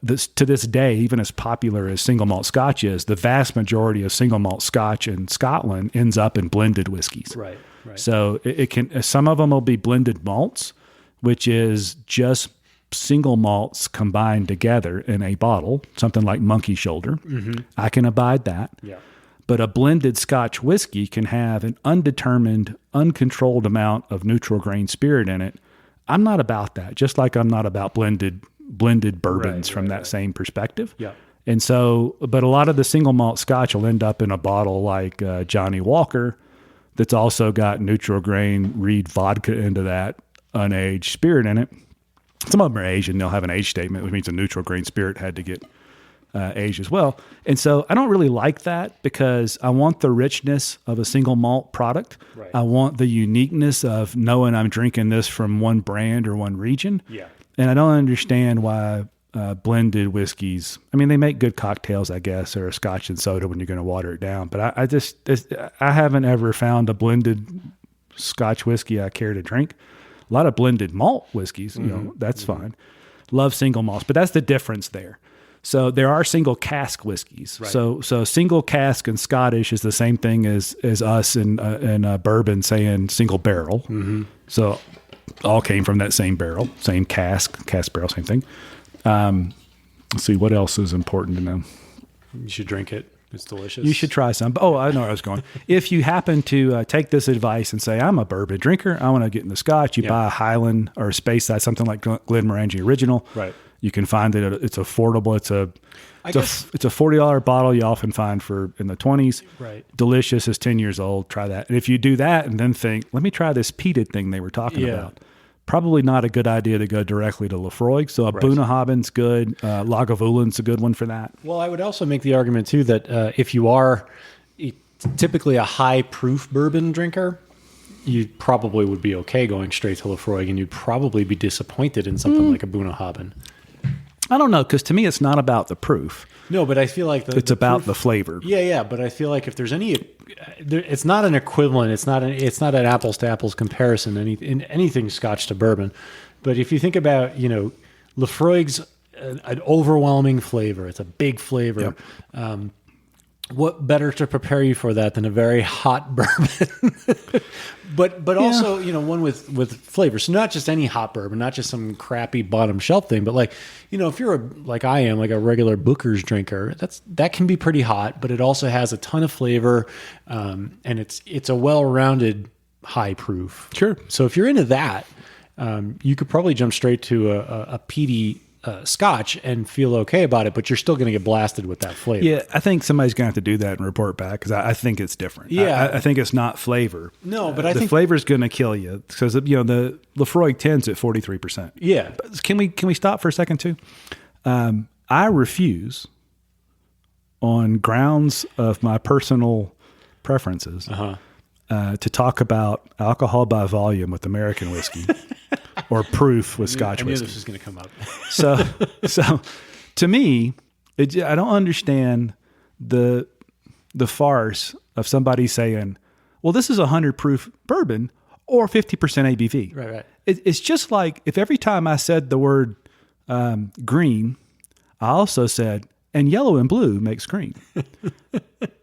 To this day, even as popular as single malt Scotch is, the vast majority of single malt Scotch in Scotland ends up in blended whiskeys. Right. So it can, some of them will be blended malts, which is just single malts combined together in a bottle, something like Monkey Shoulder. I can abide that. Yeah. But a blended Scotch whiskey can have an undetermined, uncontrolled amount of neutral grain spirit in it. I'm not about that, just like I'm not about blended bourbons from that same perspective. Yeah. And so, but a lot of the single malt Scotch will end up in a bottle like Johnny Walker that's also got neutral grain Reed vodka into that unaged spirit in it. Some of them are aged and they'll have an age statement, which means a neutral grain spirit had to get aged as well. And so I don't really like that because I want the richness of a single malt product. Right. I want the uniqueness of knowing I'm drinking this from one brand or one region. Yeah. And I don't understand why blended whiskeys, I mean, they make good cocktails, I guess, or a Scotch and soda when you're going to water it down. But I haven't ever found a blended Scotch whiskey I care to drink. A lot of blended malt whiskeys, that's fine. Love single malts, but that's the difference there. So there are single cask whiskeys. Right. So single cask in Scottish is the same thing as us in bourbon saying single barrel. So all came from that same barrel, same cask barrel, same thing. Let's see, what else is important to know? You should drink it. It's delicious. You should try some. Oh, I know where I was going. If you happen to take this advice and say, I'm a bourbon drinker, I want to get in the Scotch, you buy a Highland or a Speyside, something like Glenmorangie Original. Right. You can find it. It's affordable. It's a $40 bottle. You often find for in the 20s. Right. Delicious. It's 10 years old. Try that. And if you do that and then think, let me try this peated thing they were talking about. Probably not a good idea to go directly to Lafroig. So a Bunnahabhain's good. Lagavulin a good one for that. Well, I would also make the argument too that if you are typically a high proof bourbon drinker, you probably would be okay going straight to Lafroig, and you'd probably be disappointed in something like a Bunnahabhain. I don't know, because to me it's not about the proof. No, but I feel like it's about the flavor. Yeah, but I feel like if there's it's not an equivalent. It's not an apples to apples comparison. Anything Scotch to bourbon, but if you think about Lafroig's an overwhelming flavor. It's a big flavor. Yep. What better to prepare you for that than a very hot bourbon? but also, one with flavor. So not just any hot bourbon, not just some crappy bottom shelf thing, but if you're like I am, like a regular Booker's drinker, that can be pretty hot, but it also has a ton of flavor, and it's a well-rounded high proof. Sure. So if you're into that, you could probably jump straight to a peaty Scotch and feel okay about it, but you're still going to get blasted with that flavor. Yeah, I think somebody's going to have to do that and report back, because I think it's different. Yeah. I think it's not flavor. No, but I think the flavor's going to kill you, because the Lafroig 10's at 43%. Yeah. But can we stop for a second too? I refuse, on grounds of my personal preferences, to talk about alcohol by volume with American whiskey. Or proof with Scotch whiskey. I knew this was going to come up. So to me, I don't understand the farce of somebody saying, well, this is 100 proof bourbon or 50% ABV. Right. It's just like if every time I said the word green, I also said, and yellow and blue makes green.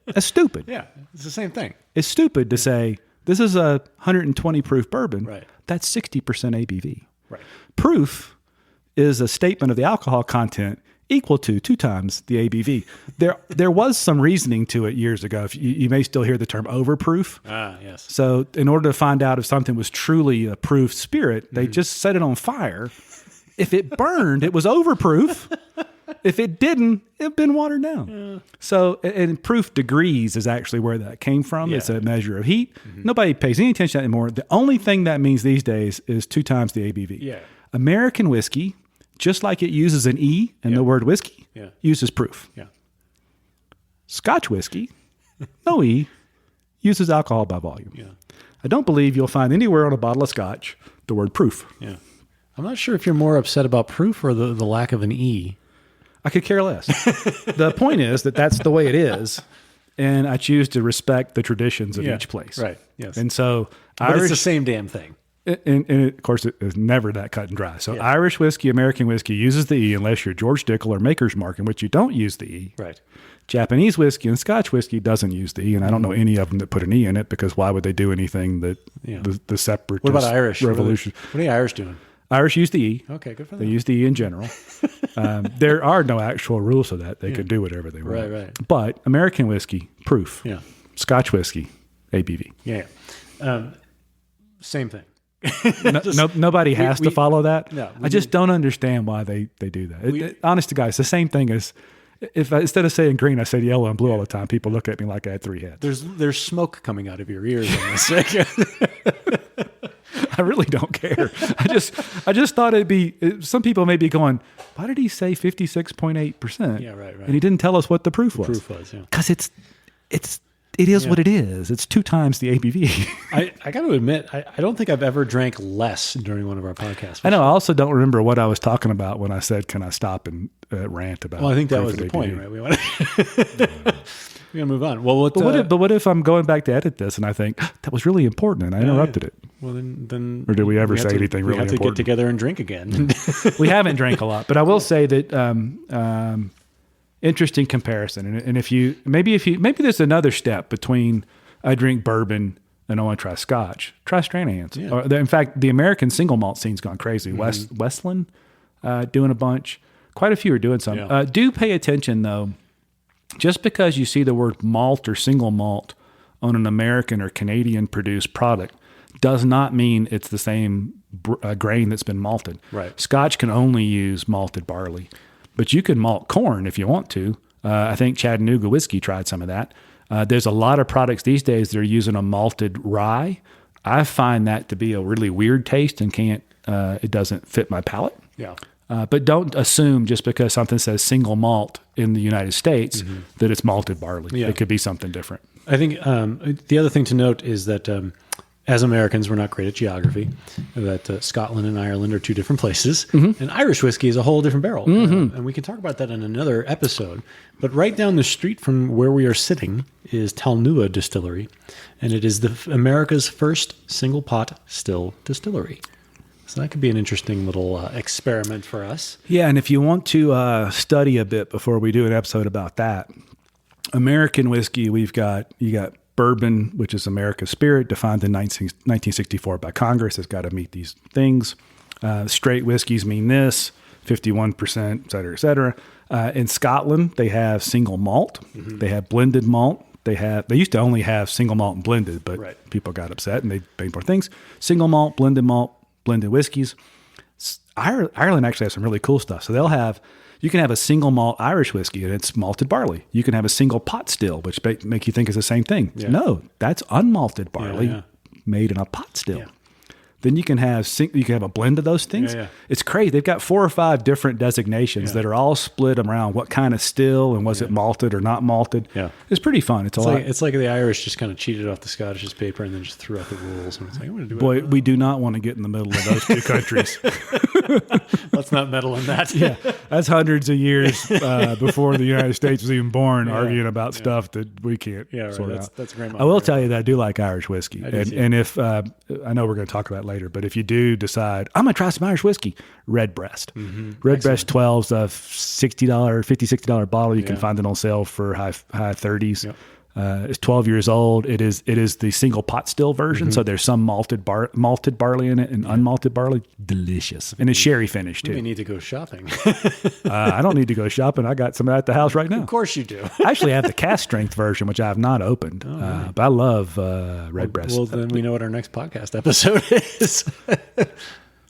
That's stupid. Yeah, it's the same thing. It's stupid to say, this is a 120 proof bourbon. Right. That's 60% ABV. Right. Proof is a statement of the alcohol content equal to 2 times the ABV. There was some reasoning to it years ago. If you may still hear the term overproof. Ah, yes. So in order to find out if something was truly a proof spirit, they just set it on fire. If it burned, it was overproof. If it didn't, it'd been watered down. So, and proof degrees is actually where that came from. Yeah. It's a measure of heat. Nobody pays any attention to that anymore. The only thing that means these days is 2 times the ABV. Yeah. American whiskey, just like it uses an E in the word whiskey, uses proof. Yeah. Scotch whiskey, no E, uses alcohol by volume. Yeah. I don't believe you'll find anywhere on a bottle of Scotch the word proof. Yeah. I'm not sure if you're more upset about proof or the lack of an E. I could care less. The point is that that's the way it is, and I choose to respect the traditions of each place. Right. Yes. And so, but it's the same damn thing. And of course, it is never that cut and dry. So, Irish whiskey, American whiskey uses the E unless you're George Dickel or Maker's Mark, in which you don't use the E. Right. Japanese whiskey and Scotch whiskey doesn't use the E, and I don't know any of them that put an E in it, because why would they do anything that the separatist What about Irish? revolution? What are the Irish doing? Irish use the E. Okay, good for them. They use the E in general. There are no actual rules of that. They could do whatever they want. Right. But American whiskey, proof. Yeah. Scotch whiskey, ABV. Yeah. Same thing. Nobody has to follow that. No, I just don't understand why they do that. Honest to God, it's the same thing as if instead of saying green, I said yellow and blue all the time. People look at me like I had 3 heads. There's smoke coming out of your ears on this. I really don't care. I just thought it'd be, some people may be going, why did he say 56.8%? Yeah, right. And he didn't tell us what the proof was. Because it is what it is. It's 2 times the ABV. I got to admit, I don't think I've ever drank less during one of our podcasts. I know. I also don't remember what I was talking about when I said, can I stop and rant about it? Well, I think that was the point, right? We want we're going to move on. Well, but what if I'm going back to edit this and I think, that was really important and I interrupted it? Well, then... Or did we ever say anything really important? We have to get together and drink again. We haven't drank a lot, but I will say that interesting comparison. And if you maybe there's another step between I drink bourbon and I want to try Scotch. Try Stranahan's. Yeah. In fact, the American single malt scene's gone crazy. Westland doing a bunch. Quite a few are doing some. Yeah. Do pay attention, though. Just because you see the word malt or single malt on an American or Canadian produced product does not mean it's the same grain that's been malted. Right. Scotch can only use malted barley, but you can malt corn if you want to. I think Chattanooga Whiskey tried some of that. There's a lot of products these days that are using a malted rye. I find that to be a really weird taste and it doesn't fit my palate. Yeah. But don't assume just because something says single malt in the United States that it's malted barley. Yeah. It could be something different. I think the other thing to note is that as Americans, we're not great at geography, that Scotland and Ireland are two different places, and Irish whiskey is a whole different barrel. And we can talk about that in another episode. But right down the street from where we are sitting is Talnua Distillery, and it is America's first single pot still distillery. So that could be an interesting little experiment for us. Yeah, and if you want to study a bit before we do an episode about that, American whiskey, you got bourbon, which is America's spirit, defined in 1964 by Congress. It's got to meet these things. Straight whiskeys mean this, 51%, et cetera, et cetera. In Scotland, they have single malt. They have blended malt. They used to only have single malt and blended, but people got upset and they made more things. Single malt, blended whiskeys. Ireland actually has some really cool stuff. So you can have a single malt Irish whiskey and it's malted barley. You can have a single pot still, which make you think it's the same thing. Yeah. No, that's unmalted barley made in a pot still. Yeah. Then you can have a blend of those things. Yeah. It's crazy. They've got 4 or 5 different designations that are all split around what kind of still and was it malted or not malted. Yeah. It's pretty fun. It's like the Irish just kind of cheated off the Scottish's paper and then just threw out the rules. And it's like, I'm going to do Boy, we do not want to get in the middle of those two countries. Let's not meddle in that. Yeah. That's hundreds of years before the United States was even born, arguing about stuff that we can't sort out. That's great. I will tell you that I do like Irish whiskey. And if I know we're going to talk about it later, but if you do decide, I'm going to try some Irish whiskey, Redbreast. Redbreast 12's a $50, $60 bottle. You can find it on sale for high 30s. Yep. It's 12 years old. It is the single pot still version. So there's some malted barley in it and unmalted barley. Delicious. And it's sherry finished too. We need to go shopping. I don't need to go shopping. I got some of that at the house right now. Of course you do. I actually have the cast strength version, which I have not opened. But I love Redbreast. Well, then we know what our next podcast episode is.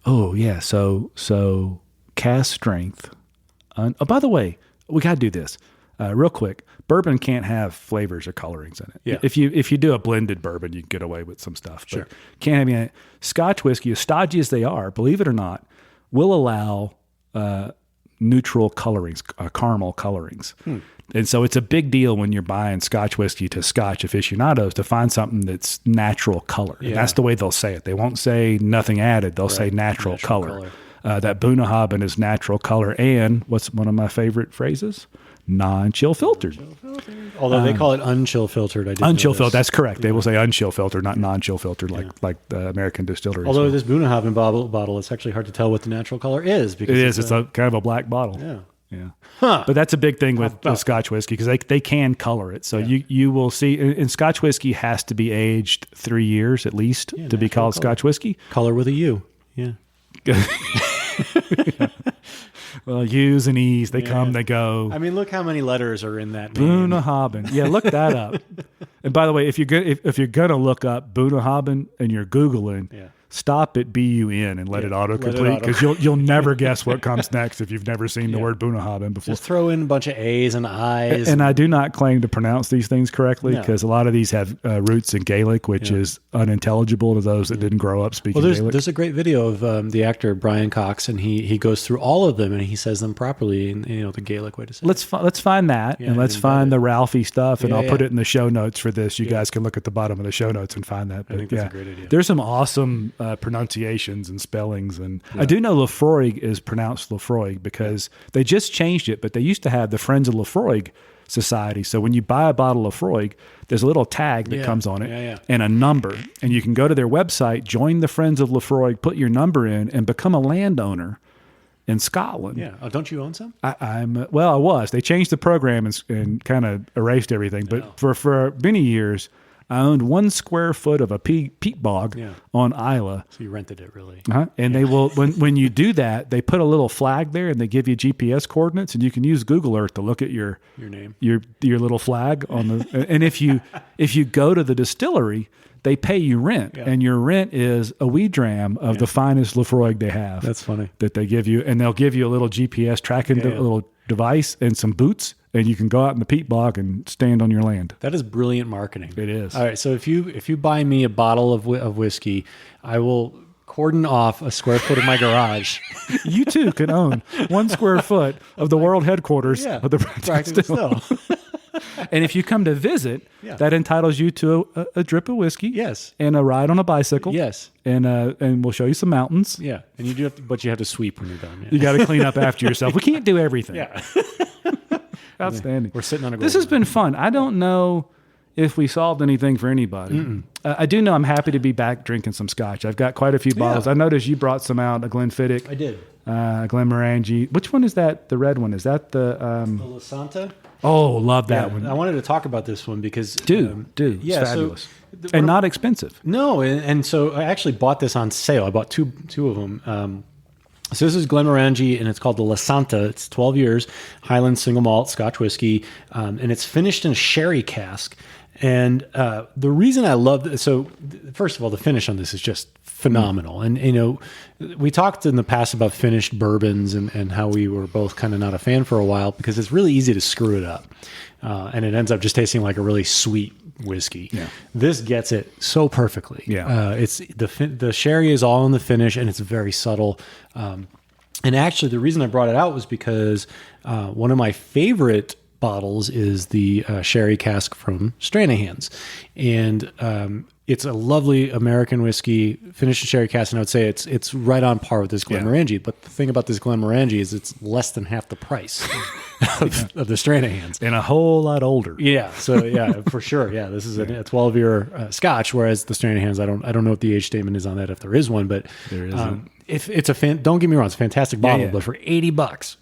Oh yeah. So cast strength. By the way, we got to do this real quick. Bourbon can't have flavors or colorings in it. Yeah. If you do a blended bourbon, you can get away with some stuff. Sure. But can't have any. Scotch whiskey, as stodgy as they are, believe it or not, will allow neutral colorings, caramel colorings. And so it's a big deal when you're buying Scotch whiskey to Scotch aficionados to find something that's natural color. Yeah. And that's the way they'll say it. They won't say nothing added. They'll say natural color. That Bunnahabhain is natural color. And what's one of my favorite phrases? Non-chill filtered. Although they call it unchill filtered. Unchill filtered. That's correct. They will say unchill filtered, not non-chill filtered, like the American distilleries. Although this Bunnahabhain bottle, it's actually hard to tell what the natural color is because it's a kind of a black bottle. Yeah. Huh. But that's a big thing with Scotch whiskey because they can color it. So you will see, and Scotch whiskey has to be aged 3 years at least to be called Scotch whiskey. Color with a U. Yeah. Well, U's and E's, they come, they go. I mean, look how many letters are in that name. Bunnahabhain. Yeah, look that up. And by the way, if you're gonna look up Bunnahabhain and you're Googling, stop at BUN and let it autocomplete because you'll never guess what comes next if you've never seen the word Bunnahabhain before. Just throw in a bunch of A's and I's. And I do not claim to pronounce these things correctly because a lot of these have roots in Gaelic, which is unintelligible to those that didn't grow up speaking Gaelic. There's a great video of the actor Brian Cox, and he goes through all of them and he says them properly in the Gaelic way to say. Let's find that and let's find the Ralphie stuff, and I'll put it in the show notes for this. You guys can look at the bottom of the show notes and find that. But I think that's a great idea. There's some awesome pronunciations and spellings, and I do know Lefroy is pronounced Lefroy because they just changed it, but they used to have the Friends of Lefroy Society. So when you buy a bottle of Lefroy, there's a little tag that comes on it and a number, and you can go to their website, join the Friends of Lefroy, put your number in, and become a landowner in Scotland. Yeah. Oh, don't you own some? I was. They changed the program and kind of erased everything, but for many years I owned 1 square foot of a peat bog on Isla. So you rented it, really. And they will, when you do that, they put a little flag there and they give you GPS coordinates, and you can use Google Earth to look at your name, your little flag on the. And if you go to the distillery, they pay you rent, and your rent is a wee dram of the finest Lafroig they have. That's funny. That they give you, and they'll give you a little GPS tracking little device and some boots, and you can go out in the peat bog and stand on your land. That is brilliant marketing. It is. All right, so if you buy me a bottle of whiskey, I will cordon off a square foot of my garage. You too can own 1 square foot of the world headquarters of the Practical Still. And if you come to visit, that entitles you to a drip of whiskey. Yes. And a ride on a bicycle. Yes. And we'll show you some mountains. Yeah. And you do have to, but you have to sweep when you're done. Yeah. You got to clean up after yourself. We can't do everything. Yeah. Outstanding. We're sitting on a This has been fun. I don't know if we solved anything for anybody. I do know I'm happy to be back drinking some Scotch. I've got quite a few bottles. I noticed you brought some out, a Glenfiddich. I did. Glenmorangie. Which one is that? The red one? Is that the... the La Santa? Oh, love that one. I wanted to talk about this one because... It's fabulous. And not expensive. No, and so I actually bought this on sale. I bought two of them. So this is Glenmorangie, and it's called the La Santa. It's 12 years, Highland single malt Scotch whiskey, and it's finished in a sherry cask. And the reason I love this, so first of all, the finish on this is just phenomenal. And, you know, we talked in the past about finished bourbons and how we were both kind of not a fan for a while because it's really easy to screw it up. And it ends up just tasting like a really sweet whiskey. Yeah. This gets it so perfectly. Yeah. It's the sherry is all in the finish, and it's very subtle. And actually, the reason I brought it out was because one of my favorite bottles is the sherry cask from Stranahan's, and it's a lovely American whiskey finished in sherry cask, and I would say it's right on par with this Glenmorangie. But the thing about this Glenmorangie is it's less than half the price of the Stranahan's, and a whole lot older. Yeah, so for sure, this is a 12-year Scotch, whereas the Stranahan's, I don't know what the age statement is on that, if there is one, but there isn't. If it's don't get me wrong, it's a fantastic bottle, but for $80.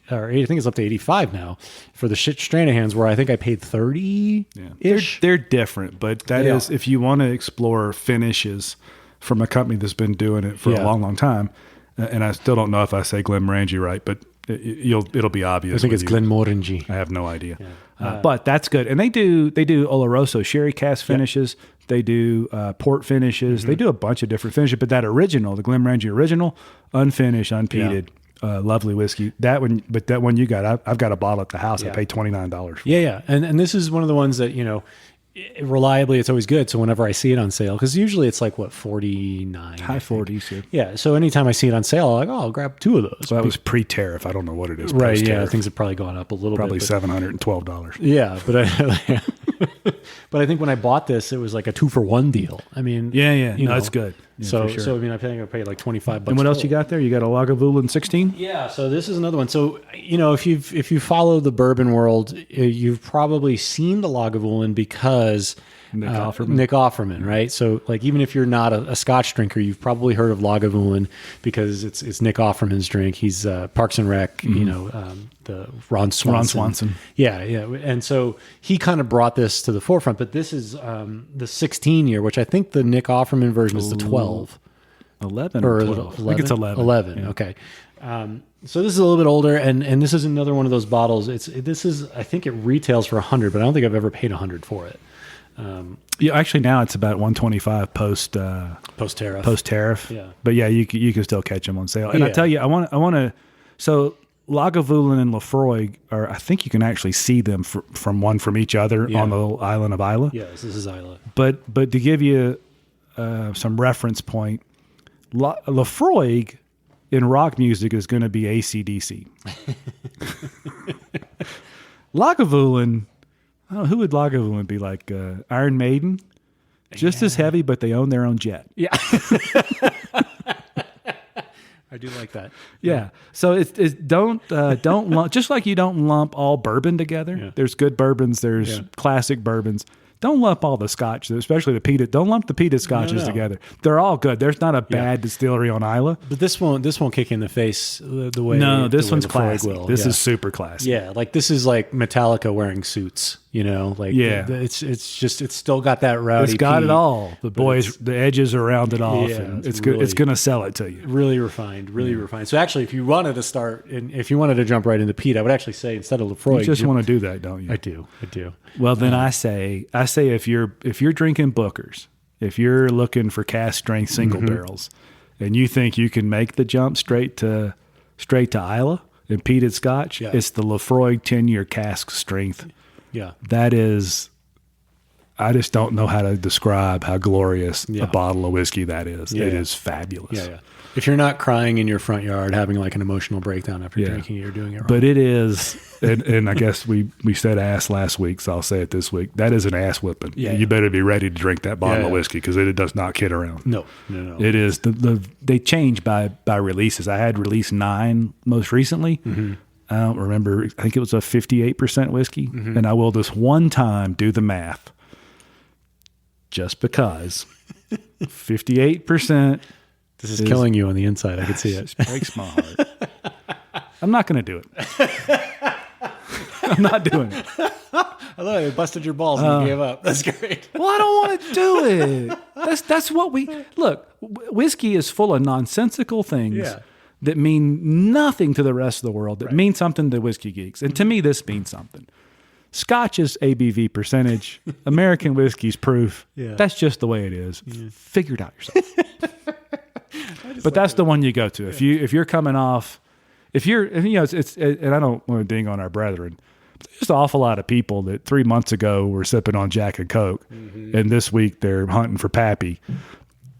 Or I think it's up to 85 now for the Stranahan's, where I think I paid 30-ish. They're different, but that is, if you want to explore finishes from a company that's been doing it for a long, long time, and I still don't know if I say Glenmorangie right, but it'll be obvious. I think it's Glenmorangie. I have no idea. But that's good. And they do Oloroso sherry cask finishes. They do port finishes. They do a bunch of different finishes, but that original, the Glenmorangie original, unfinished, unpeated, lovely whiskey. That one you got, I've got a bottle at the house. I paid $29 for. Yeah. And this is one of the ones that, you know, reliably, it's always good. So whenever I see it on sale, because usually it's like what, 49, high 40s. Yeah. So anytime I see it on sale, I'm like, I'll grab two of those. So that was pre-tariff. I don't know what it is. Right. Yeah. Things have probably gone up a little probably bit. $712. Yeah. But I think when I bought this, it was like a 2-for-1 deal. I mean, it's good. Yeah, so sure. I mean, I think I paid like $25. And what else you got there? You got a Lagavulin 16? Yeah. So this is another one. So, you know, if you follow the bourbon world, you've probably seen the Lagavulin because Nick Offerman, right? So, like, even if you're not a Scotch drinker, you've probably heard of Lagavulin because it's Nick Offerman's drink. He's Parks and Rec, you know, the Ron Swanson. Yeah. And so he kind of brought this to the forefront. But this is the 16 year, which I think the Nick Offerman version is the 12. 11 or 12. 11? I think it's 11. 11, okay. So this is a little bit older, and this is another one of those bottles. I think it retails for $100, but I don't think I've ever paid $100 for it. Actually now it's about $125 post tariff. Yeah, but you can still catch them on sale. And I tell you, I want to. So Lagavulin and Lafroig are. I think you can actually see them from each other on the little island of Isla. Yes, this is Isla. But to give you some reference point, Lafroig in rock music is going to be AC/DC. Lagavulin. Oh, who would Lagavulin be like? Iron Maiden, just as heavy, but they own their own jet. Yeah, I do like that. Yeah, so it's don't lump, just like you don't lump all bourbon together. Yeah. There's good bourbons, there's classic bourbons. Don't lump all the Scotch, especially the peated. Don't lump the peated Scotches together. They're all good. There's not a bad distillery on Isla. But this won't kick you in the face the way. No, this one's classy. This is super classy. Yeah, like this is like Metallica wearing suits. You know, like Yeah. it's still got that rowdy. It's got peat, it all. The but boys, the edges are rounded off, Yeah, and it's it's good. It's really- going to sell it to you. Really refined, really refined. So actually, if you wanted to start, and if you wanted to jump right into peat, I would actually say instead of Lefroy, You just want to do that, don't you? I do. Well, then I say if you're drinking Booker's, if you're looking for cask strength single barrels, and you think you can make the jump straight to Isla and peated Scotch, Yeah. it's the Lefroy 10-year cask strength. Yeah, That is, I just don't know how to describe how glorious Yeah. a bottle of whiskey that is. Yeah. It is fabulous. yeah. If you're not crying in your front yard, having like an emotional breakdown after Yeah. drinking, you're doing it wrong. But it is, and I guess we said ass last week, so I'll say it this week. That is an ass whipping. Yeah. You better be ready to drink that bottle Yeah. of whiskey because it does not kid around. no. It is they change by releases. I had release 9 most recently. I don't remember. I think it was a 58% whiskey, and I will this one time do the math, just because 58%. This is killing you on the inside. I can see it. Just breaks my heart. I'm not going to do it. I'm not doing it. I love it. You busted your balls and you gave up. That's great. Well, I don't want to do it. That's what we look. Whiskey is full of nonsensical things Yeah. that mean nothing to the rest of the world. That mean something to whiskey geeks, and to me, this means something. Scotch is ABV percentage. American whiskey's proof. Yeah. That's just the way it is. Figure it out yourself. But that's the one you go to if you're coming off. If you're, it's and I don't want to ding on our brethren. There's just an awful lot of people that 3 months ago were sipping on Jack and Coke, and this week they're hunting for Pappy.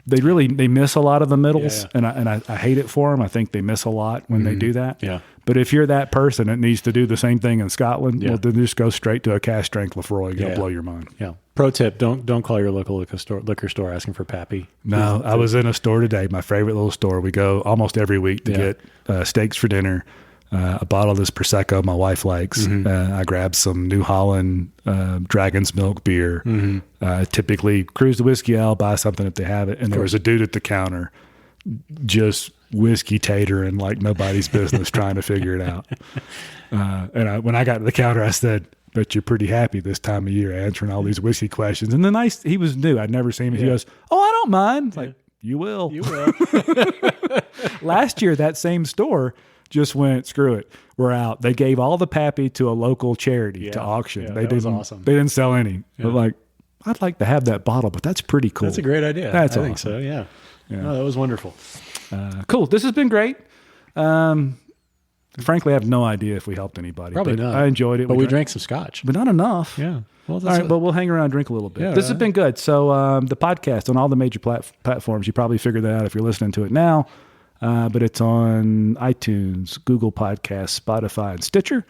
They miss a lot of the middles, Yeah. and I hate it for them. I think they miss a lot when they do that. Yeah. But if you're that person that needs to do the same thing in Scotland, Yeah. well, then just go straight to a cask strength Lefroy. You'll Yeah. blow your mind. Yeah. Pro tip: don't call your local liquor store asking for Pappy. No, I was in a store today, my favorite little store. We go almost every week to get steaks for dinner, a bottle of this Prosecco my wife likes. I grabbed some New Holland Dragon's Milk beer. Typically cruise the whiskey aisle, buy something if they have it. And there was a dude at the counter just whiskey tatering like nobody's business trying to figure it out. When I got to the counter, I said, "Bet you're pretty happy this time of year answering all these whiskey questions." And he was new. I'd never seen him. He goes, "Oh, I don't mind." Like, you will. You will. Last year, that same store just went, screw it, we're out. They gave all the Pappy to a local charity to auction. Yeah, They that was didn't. awesome. They didn't sell any. But like, I'd like to have that bottle, but that's pretty cool. That's a great idea. That's I think awesome. so. Yeah. No, that was wonderful. Cool. This has been great. Frankly, I have no idea if we helped anybody. Probably but not. I enjoyed it. But we drank some Scotch. but not enough. Yeah. Well, All right, but we'll hang around and drink a little bit. Yeah, This has right. been good. So the podcast on all the major platforms, you probably figured that out if you're listening to it now. But it's on iTunes, Google Podcasts, Spotify, and Stitcher.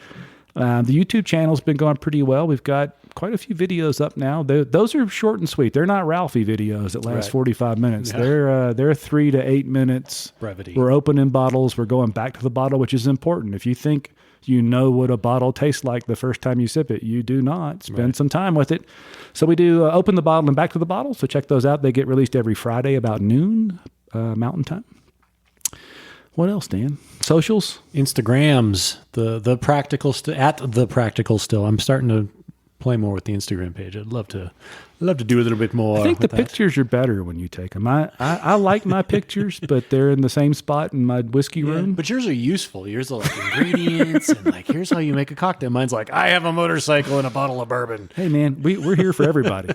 The YouTube channel's been going pretty well. We've got quite a few videos up now. Those are short and sweet. They're not Ralphie videos that last Right. 45 minutes. Yeah. They're 3 to 8 minutes. Brevity. We're opening bottles. We're going back to the bottle, which is important. If you think you know what a bottle tastes like the first time you sip it, you do not. Spend some time with it. So we do open the bottle and back to the bottle. So check those out. They get released every Friday about noon Mountain Time. What else, Dan? Socials? Instagrams, the practical at the practical still. I'm starting to play more with the Instagram page. I'd love to do a little bit more. I think the with that. pictures are better when you take them. I like my pictures, but they're in the same spot in my whiskey room. But yours are useful. Yours are like ingredients and like here's how you make a cocktail. Mine's like I have a motorcycle and a bottle of bourbon. Hey, man, we're here for everybody.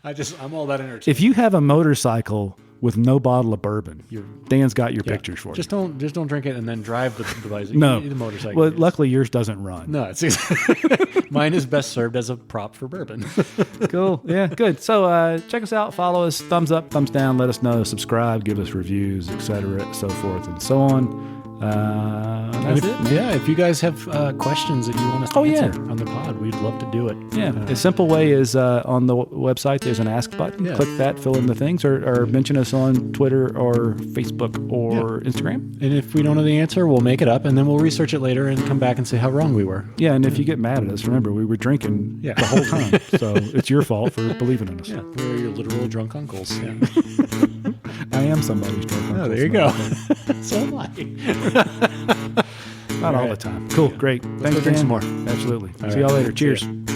I'm all that entertainment. If you have a motorcycle with no bottle of bourbon, Dan's got your pictures for just you. don't drink it and then drive the bicycle. No, the motorcycle. Well, luckily yours doesn't run. No, it's mine is best served as a prop for bourbon. Cool. Yeah, good. So check us out, follow us, thumbs up, thumbs down, let us know, subscribe, give us reviews, etc., so forth and so on. That's it, man. Yeah, if you guys have questions that you want us to answer on the pod, we'd love to do it. Yeah, the simple way is on the website, there's an ask button. Yeah. Click that, fill in the things, or mention us on Twitter or Facebook or Instagram. And if we don't know the answer, we'll make it up, and then we'll research it later and come back and say how wrong we were. Yeah, and if you get mad at us, remember, we were drinking Yeah. the whole time. So it's your fault for believing in us. Yeah, we're your literal drunk uncles. Yeah. I am somebody's drunk uncle. Oh, there you go. So am I. Not all the time. Cool, great. Thanks, go drink Dan. some more. Absolutely. All See y'all right. later. See ya. Cheers.